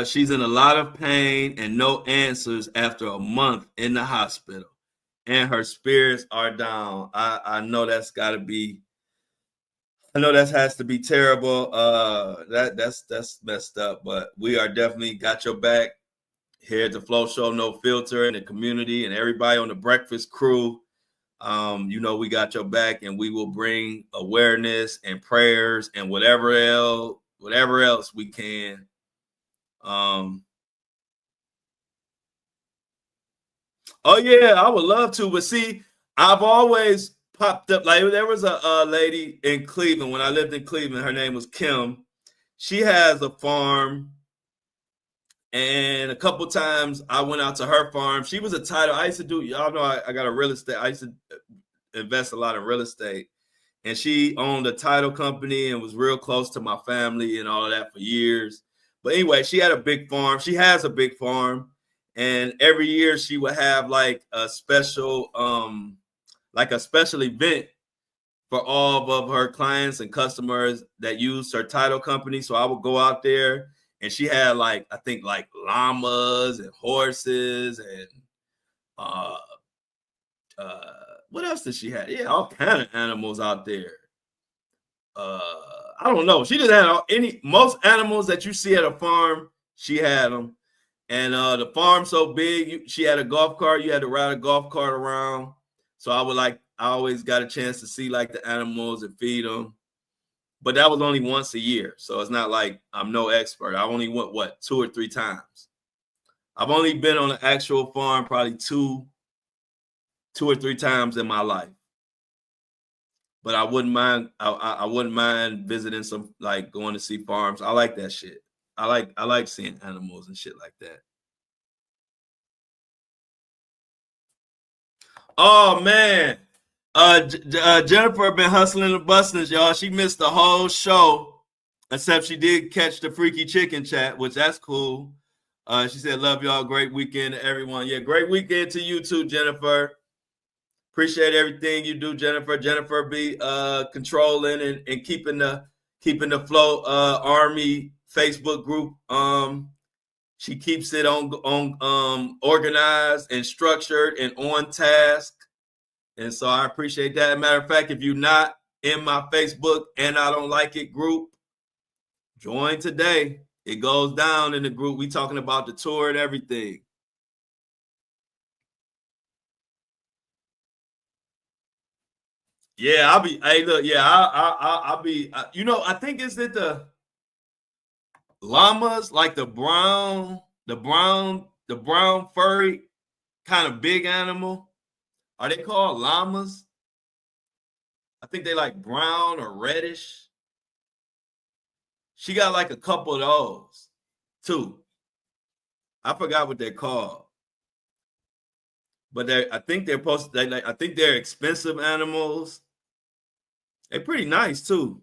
she's in a lot of pain and no answers after a month in the hospital, and her spirits are down. I know that's got to be. I know that has to be terrible. That's messed up, but we are definitely got your back here at the Flow Show, No Filter, and the community and everybody on the breakfast crew. We got your back, and we will bring awareness and prayers and whatever else we can. Oh yeah, I would love to, but see, I've always popped up. Like, there was a lady in Cleveland when I lived in Cleveland. Her name was Kim. She has a farm, and a couple times I went out to her farm. She was a title. I used to do. Y'all know I got a real estate. I used to invest a lot in real estate, and she owned a title company and was real close to my family and all of that for years. But anyway, she had a big farm. She has a big farm, and every year she would have like a special event for all of her clients and customers that used her title company. So I would go out there, and she had I think llamas and horses and what else did she have? Yeah, all kind of animals out there. I don't know. She just had most animals that you see at a farm. She had them, And the farm's so big, she had a golf cart. You had to ride a golf cart around. So I always got a chance to see like the animals and feed them. But that was only once a year. So it's not like I'm no expert. I only went, 2 or 3 times. I've only been on an actual farm probably two or 3 times in my life. But I wouldn't mind. I wouldn't mind visiting some, like going to see farms. I like that shit. I like seeing animals and shit like that. Oh man, Jennifer been hustling and busting, y'all. She missed the whole show, except she did catch the freaky chicken chat, which that's cool. She said, "Love y'all. Great weekend to everyone." Yeah, great weekend to you too, Jennifer. Appreciate everything you do, Jennifer. Jennifer be controlling and keeping the flow Army Facebook group. She keeps it on organized and structured and on task. And so I appreciate that. Matter of fact, if you're not in my Facebook and I don't like it group, join today. It goes down in the group. We talking about the tour and everything. Yeah, I'll be. Hey, look. Yeah, I'll be. I think it's that the llamas, like the brown furry kind of big animal. Are they called llamas? I think they like brown or reddish. She got like a couple of those too. I forgot what they're called, but I think they're supposed. I think they're expensive animals. They're pretty nice too.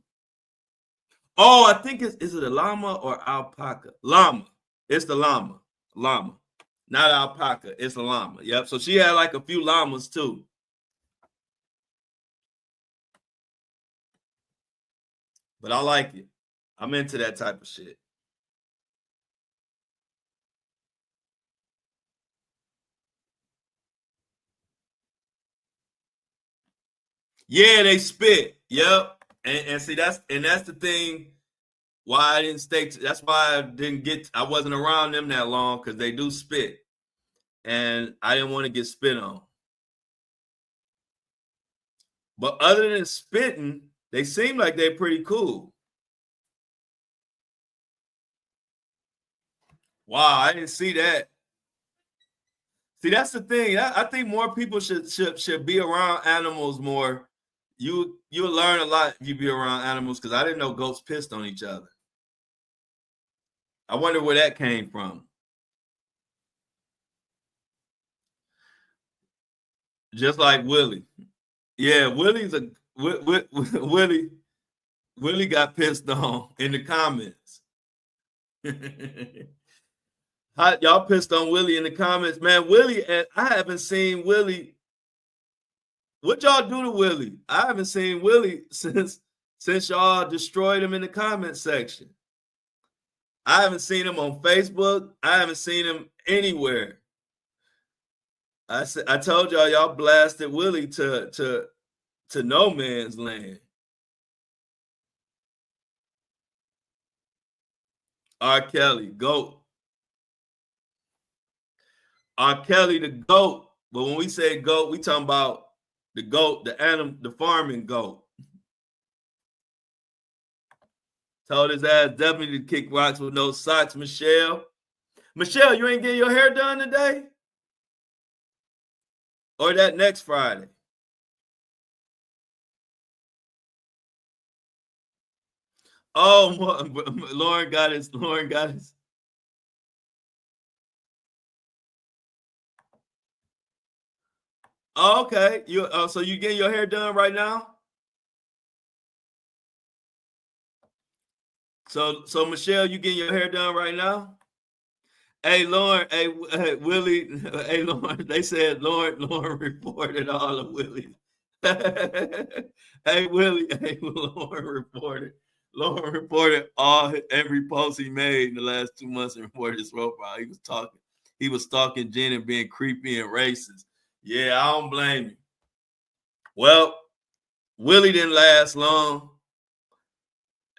Oh, I think is it a llama or alpaca? Llama. It's the llama. Llama. Not alpaca. It's a llama. Yep. So she had like a few llamas too. But I like it. I'm into that type of shit. Yeah, they spit. Yep. And see that's the thing why I didn't stay. That's why I wasn't around them that long, because they do spit. And I didn't want to get spit on. But other than spitting, they seem like they're pretty cool. Wow, I didn't see that. See, that's the thing. I think more people should be around animals more. You'll learn a lot if you be around animals, because I didn't know goats pissed on each other. I wonder where that came from. Just like Willie. Yeah, Willie. Willie got pissed on in the comments. Y'all pissed on Willie in the comments, man. Willie, and I haven't seen Willie. What y'all do to Willie? I haven't seen Willie since y'all destroyed him in the comment section. I haven't seen him on Facebook. I haven't seen him anywhere. I told y'all blasted Willie to no man's land. R. Kelly, GOAT. R. Kelly, the GOAT. But when we say GOAT, we talking about the GOAT, the animal, the farming GOAT. Told his ass definitely to kick rocks with no socks, Michelle. Michelle, you ain't getting your hair done today? Or that next Friday? Oh, Lauren got his. Oh, okay. So you getting your hair done right now? So Michelle, you getting your hair done right now? Hey Lauren, hey Willie, hey Lauren. They said Lauren reported all of Willie. Hey Willie, hey Lauren reported. Lauren reported every post he made in the last 2 months and reported his profile. He was stalking Jen and being creepy and racist. Yeah, I don't blame you. Well, Willie didn't last long.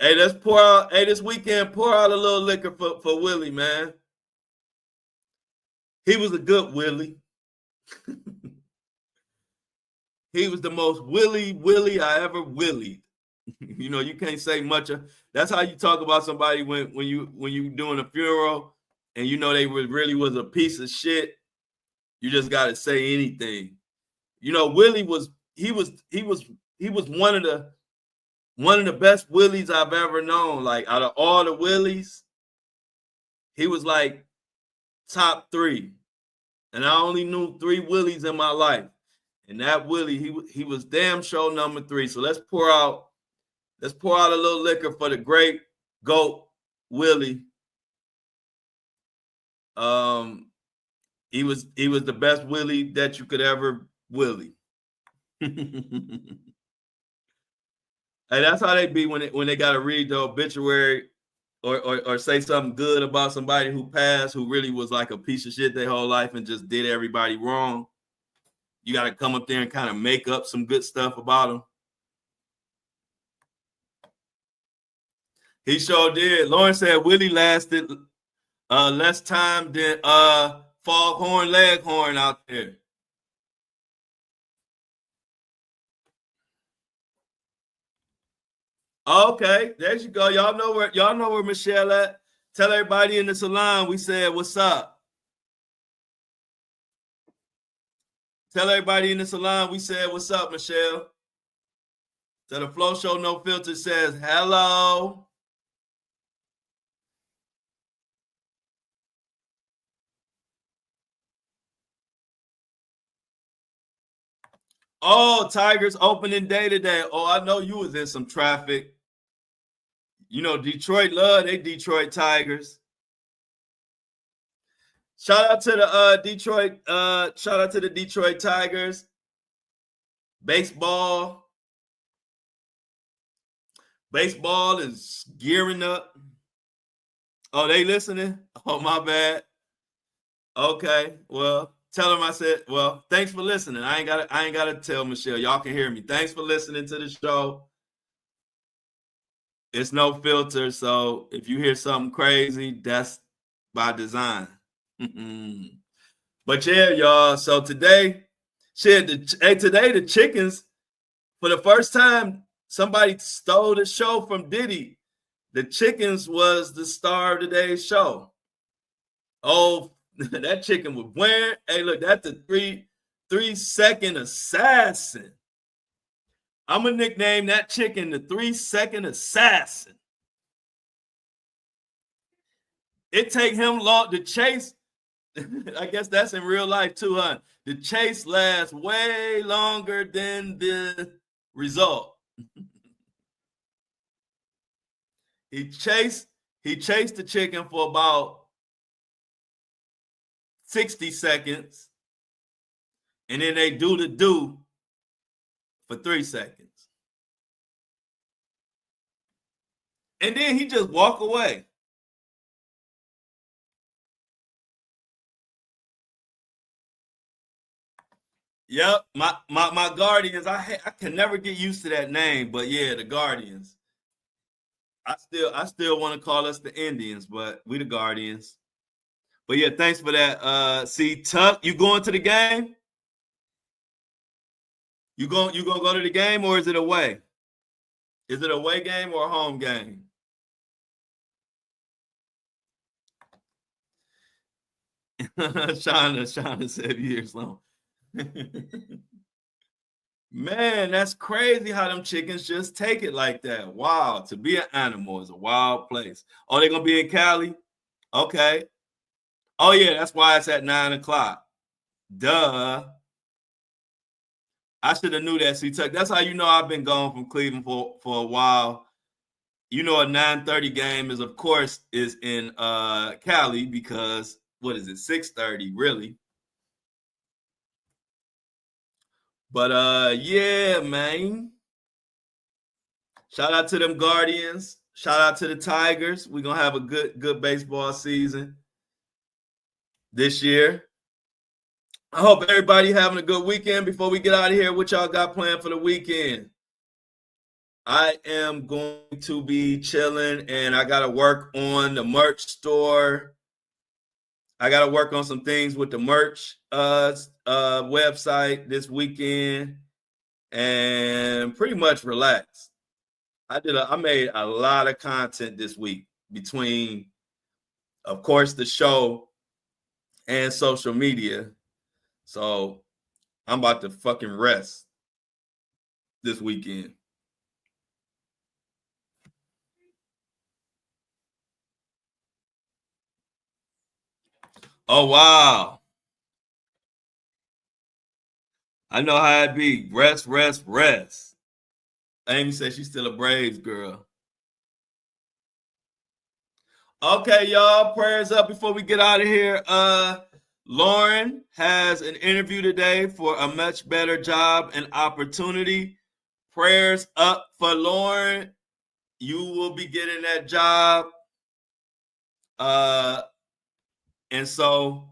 Hey, let's pour out. Hey, this weekend, pour out a little liquor for Willie, man. He was a good Willie. He was the most Willie I ever willied. You know, you can't say much. That's how you talk about somebody when you doing a funeral and you know they really was a piece of shit. You just got to say anything. You know, Willie was one of the best Willies I've ever known. Like out of all the Willies, he was like top 3. And I only knew 3 Willies in my life. And that Willie, he was damn sure number 3. So let's pour out a little liquor for the great GOAT Willie. He was the best Willie that you could ever Willie. And that's how they be when they gotta read the obituary or say something good about somebody who passed, who really was like a piece of shit their whole life and just did everybody wrong. You got to come up there and kind of make up some good stuff about him. He sure did. Lauren said Willie lasted less time than Foghorn Leghorn out there. Okay, there you go. Y'all know where Michelle at. Tell everybody in the salon we said what's up. Tell everybody in the salon we said what's up, Michelle. So the Flow Show No Filter says hello. Oh, Tigers opening day today. Oh, I know you was in some traffic. You know, Detroit love they Detroit Tigers. Shout out to the Detroit Tigers. Baseball is gearing up. Oh, they listening? Oh, my bad. Okay, well, tell them I said, well, thanks for listening. I ain't gotta tell Michelle. Y'all can hear me. Thanks for listening to the show. It's no filter, so if you hear something crazy, that's by design. But yeah, y'all. So today the chickens, for the first time, somebody stole the show from Diddy. The chickens was the star of today's show. Oh, that chicken was wearing. Hey, look, that's the 3-second assassin. I'm gonna nickname that chicken the 3-second assassin. It take him long to chase. I guess that's in real life too, huh? The chase lasts way longer than the result. He chased the chicken for about 60 seconds, and then they do the do for 3 seconds. And then he just walk away. Yep, my Guardians. I can never get used to that name, but yeah, the Guardians. I still want to call us the Indians, but we the Guardians. But yeah, thanks for that. See, Tuck, you going to the game? You gonna go to the game, or is it away? Is it a away game or a home game? Shauna said years long. Man, that's crazy how them chickens just take it like that. Wow, to be an animal is a wild place. Oh, they're gonna be in Cali? Okay. Oh yeah, that's why it's at 9:00. Duh. I should have knew that, C-Tuck. That's how you know I've been gone from Cleveland for a while. You know, a 9:30 game is, of course, is in Cali because what is it, 6:30, really? But yeah, man. Shout out to them Guardians. Shout out to the Tigers. We're gonna have a good baseball season this year. I hope everybody having a good weekend. Before we get out of here, what y'all got planned for the weekend? I am going to be chilling, and I got to work on the merch store. I got to work on some things with the merch website this weekend, and pretty much relax. I made a lot of content this week between, of course, the show and social media. So I'm about to fucking rest this weekend. Oh wow. I know how it be. Rest, rest, rest. Amy said she's still a Braves girl. Okay, y'all. Prayers up before we get out of here. Lauren has an interview today for a much better job and opportunity. Prayers up for Lauren. You will be getting that job. And so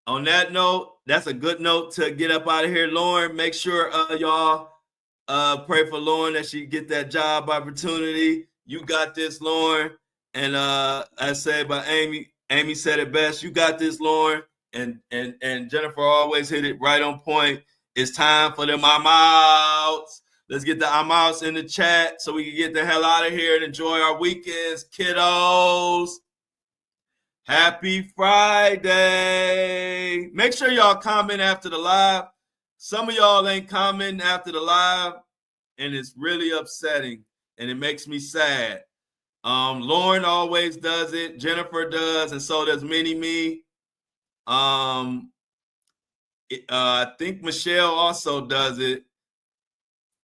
on that note, that's a good note to get up out of here. Lauren, make sure y'all pray for Lauren that she get that job opportunity. You got this, Lauren. And I said by Amy said it best. You got this, Lauren. And Jennifer always hit it right on point. It's time for them I'm outs. Let's get the I'm outs in the chat so we can get the hell out of here and enjoy our weekends, kiddos. Happy Friday. Make sure y'all comment after the live. Some of y'all ain't commenting after the live, and it's really upsetting, and it makes me sad. Lauren always does it. Jennifer does, and so does Mini-Me. I think Michelle also does it.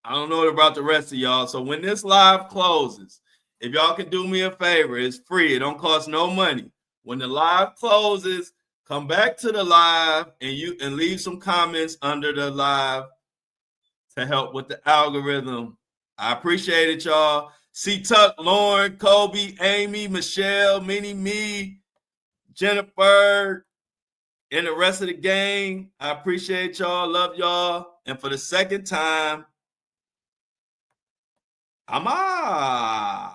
I don't know about the rest of y'all. So when this live closes, if y'all can do me a favor, it's free. It don't cost no money. When the live closes, come back to the live and leave some comments under the live to help with the algorithm. I appreciate it, y'all. C Tuck, Lauren, Kobe, Amy, Michelle, Mini-Me, Jennifer, and the rest of the gang. I appreciate y'all. Love y'all. And for the second time, I'm out.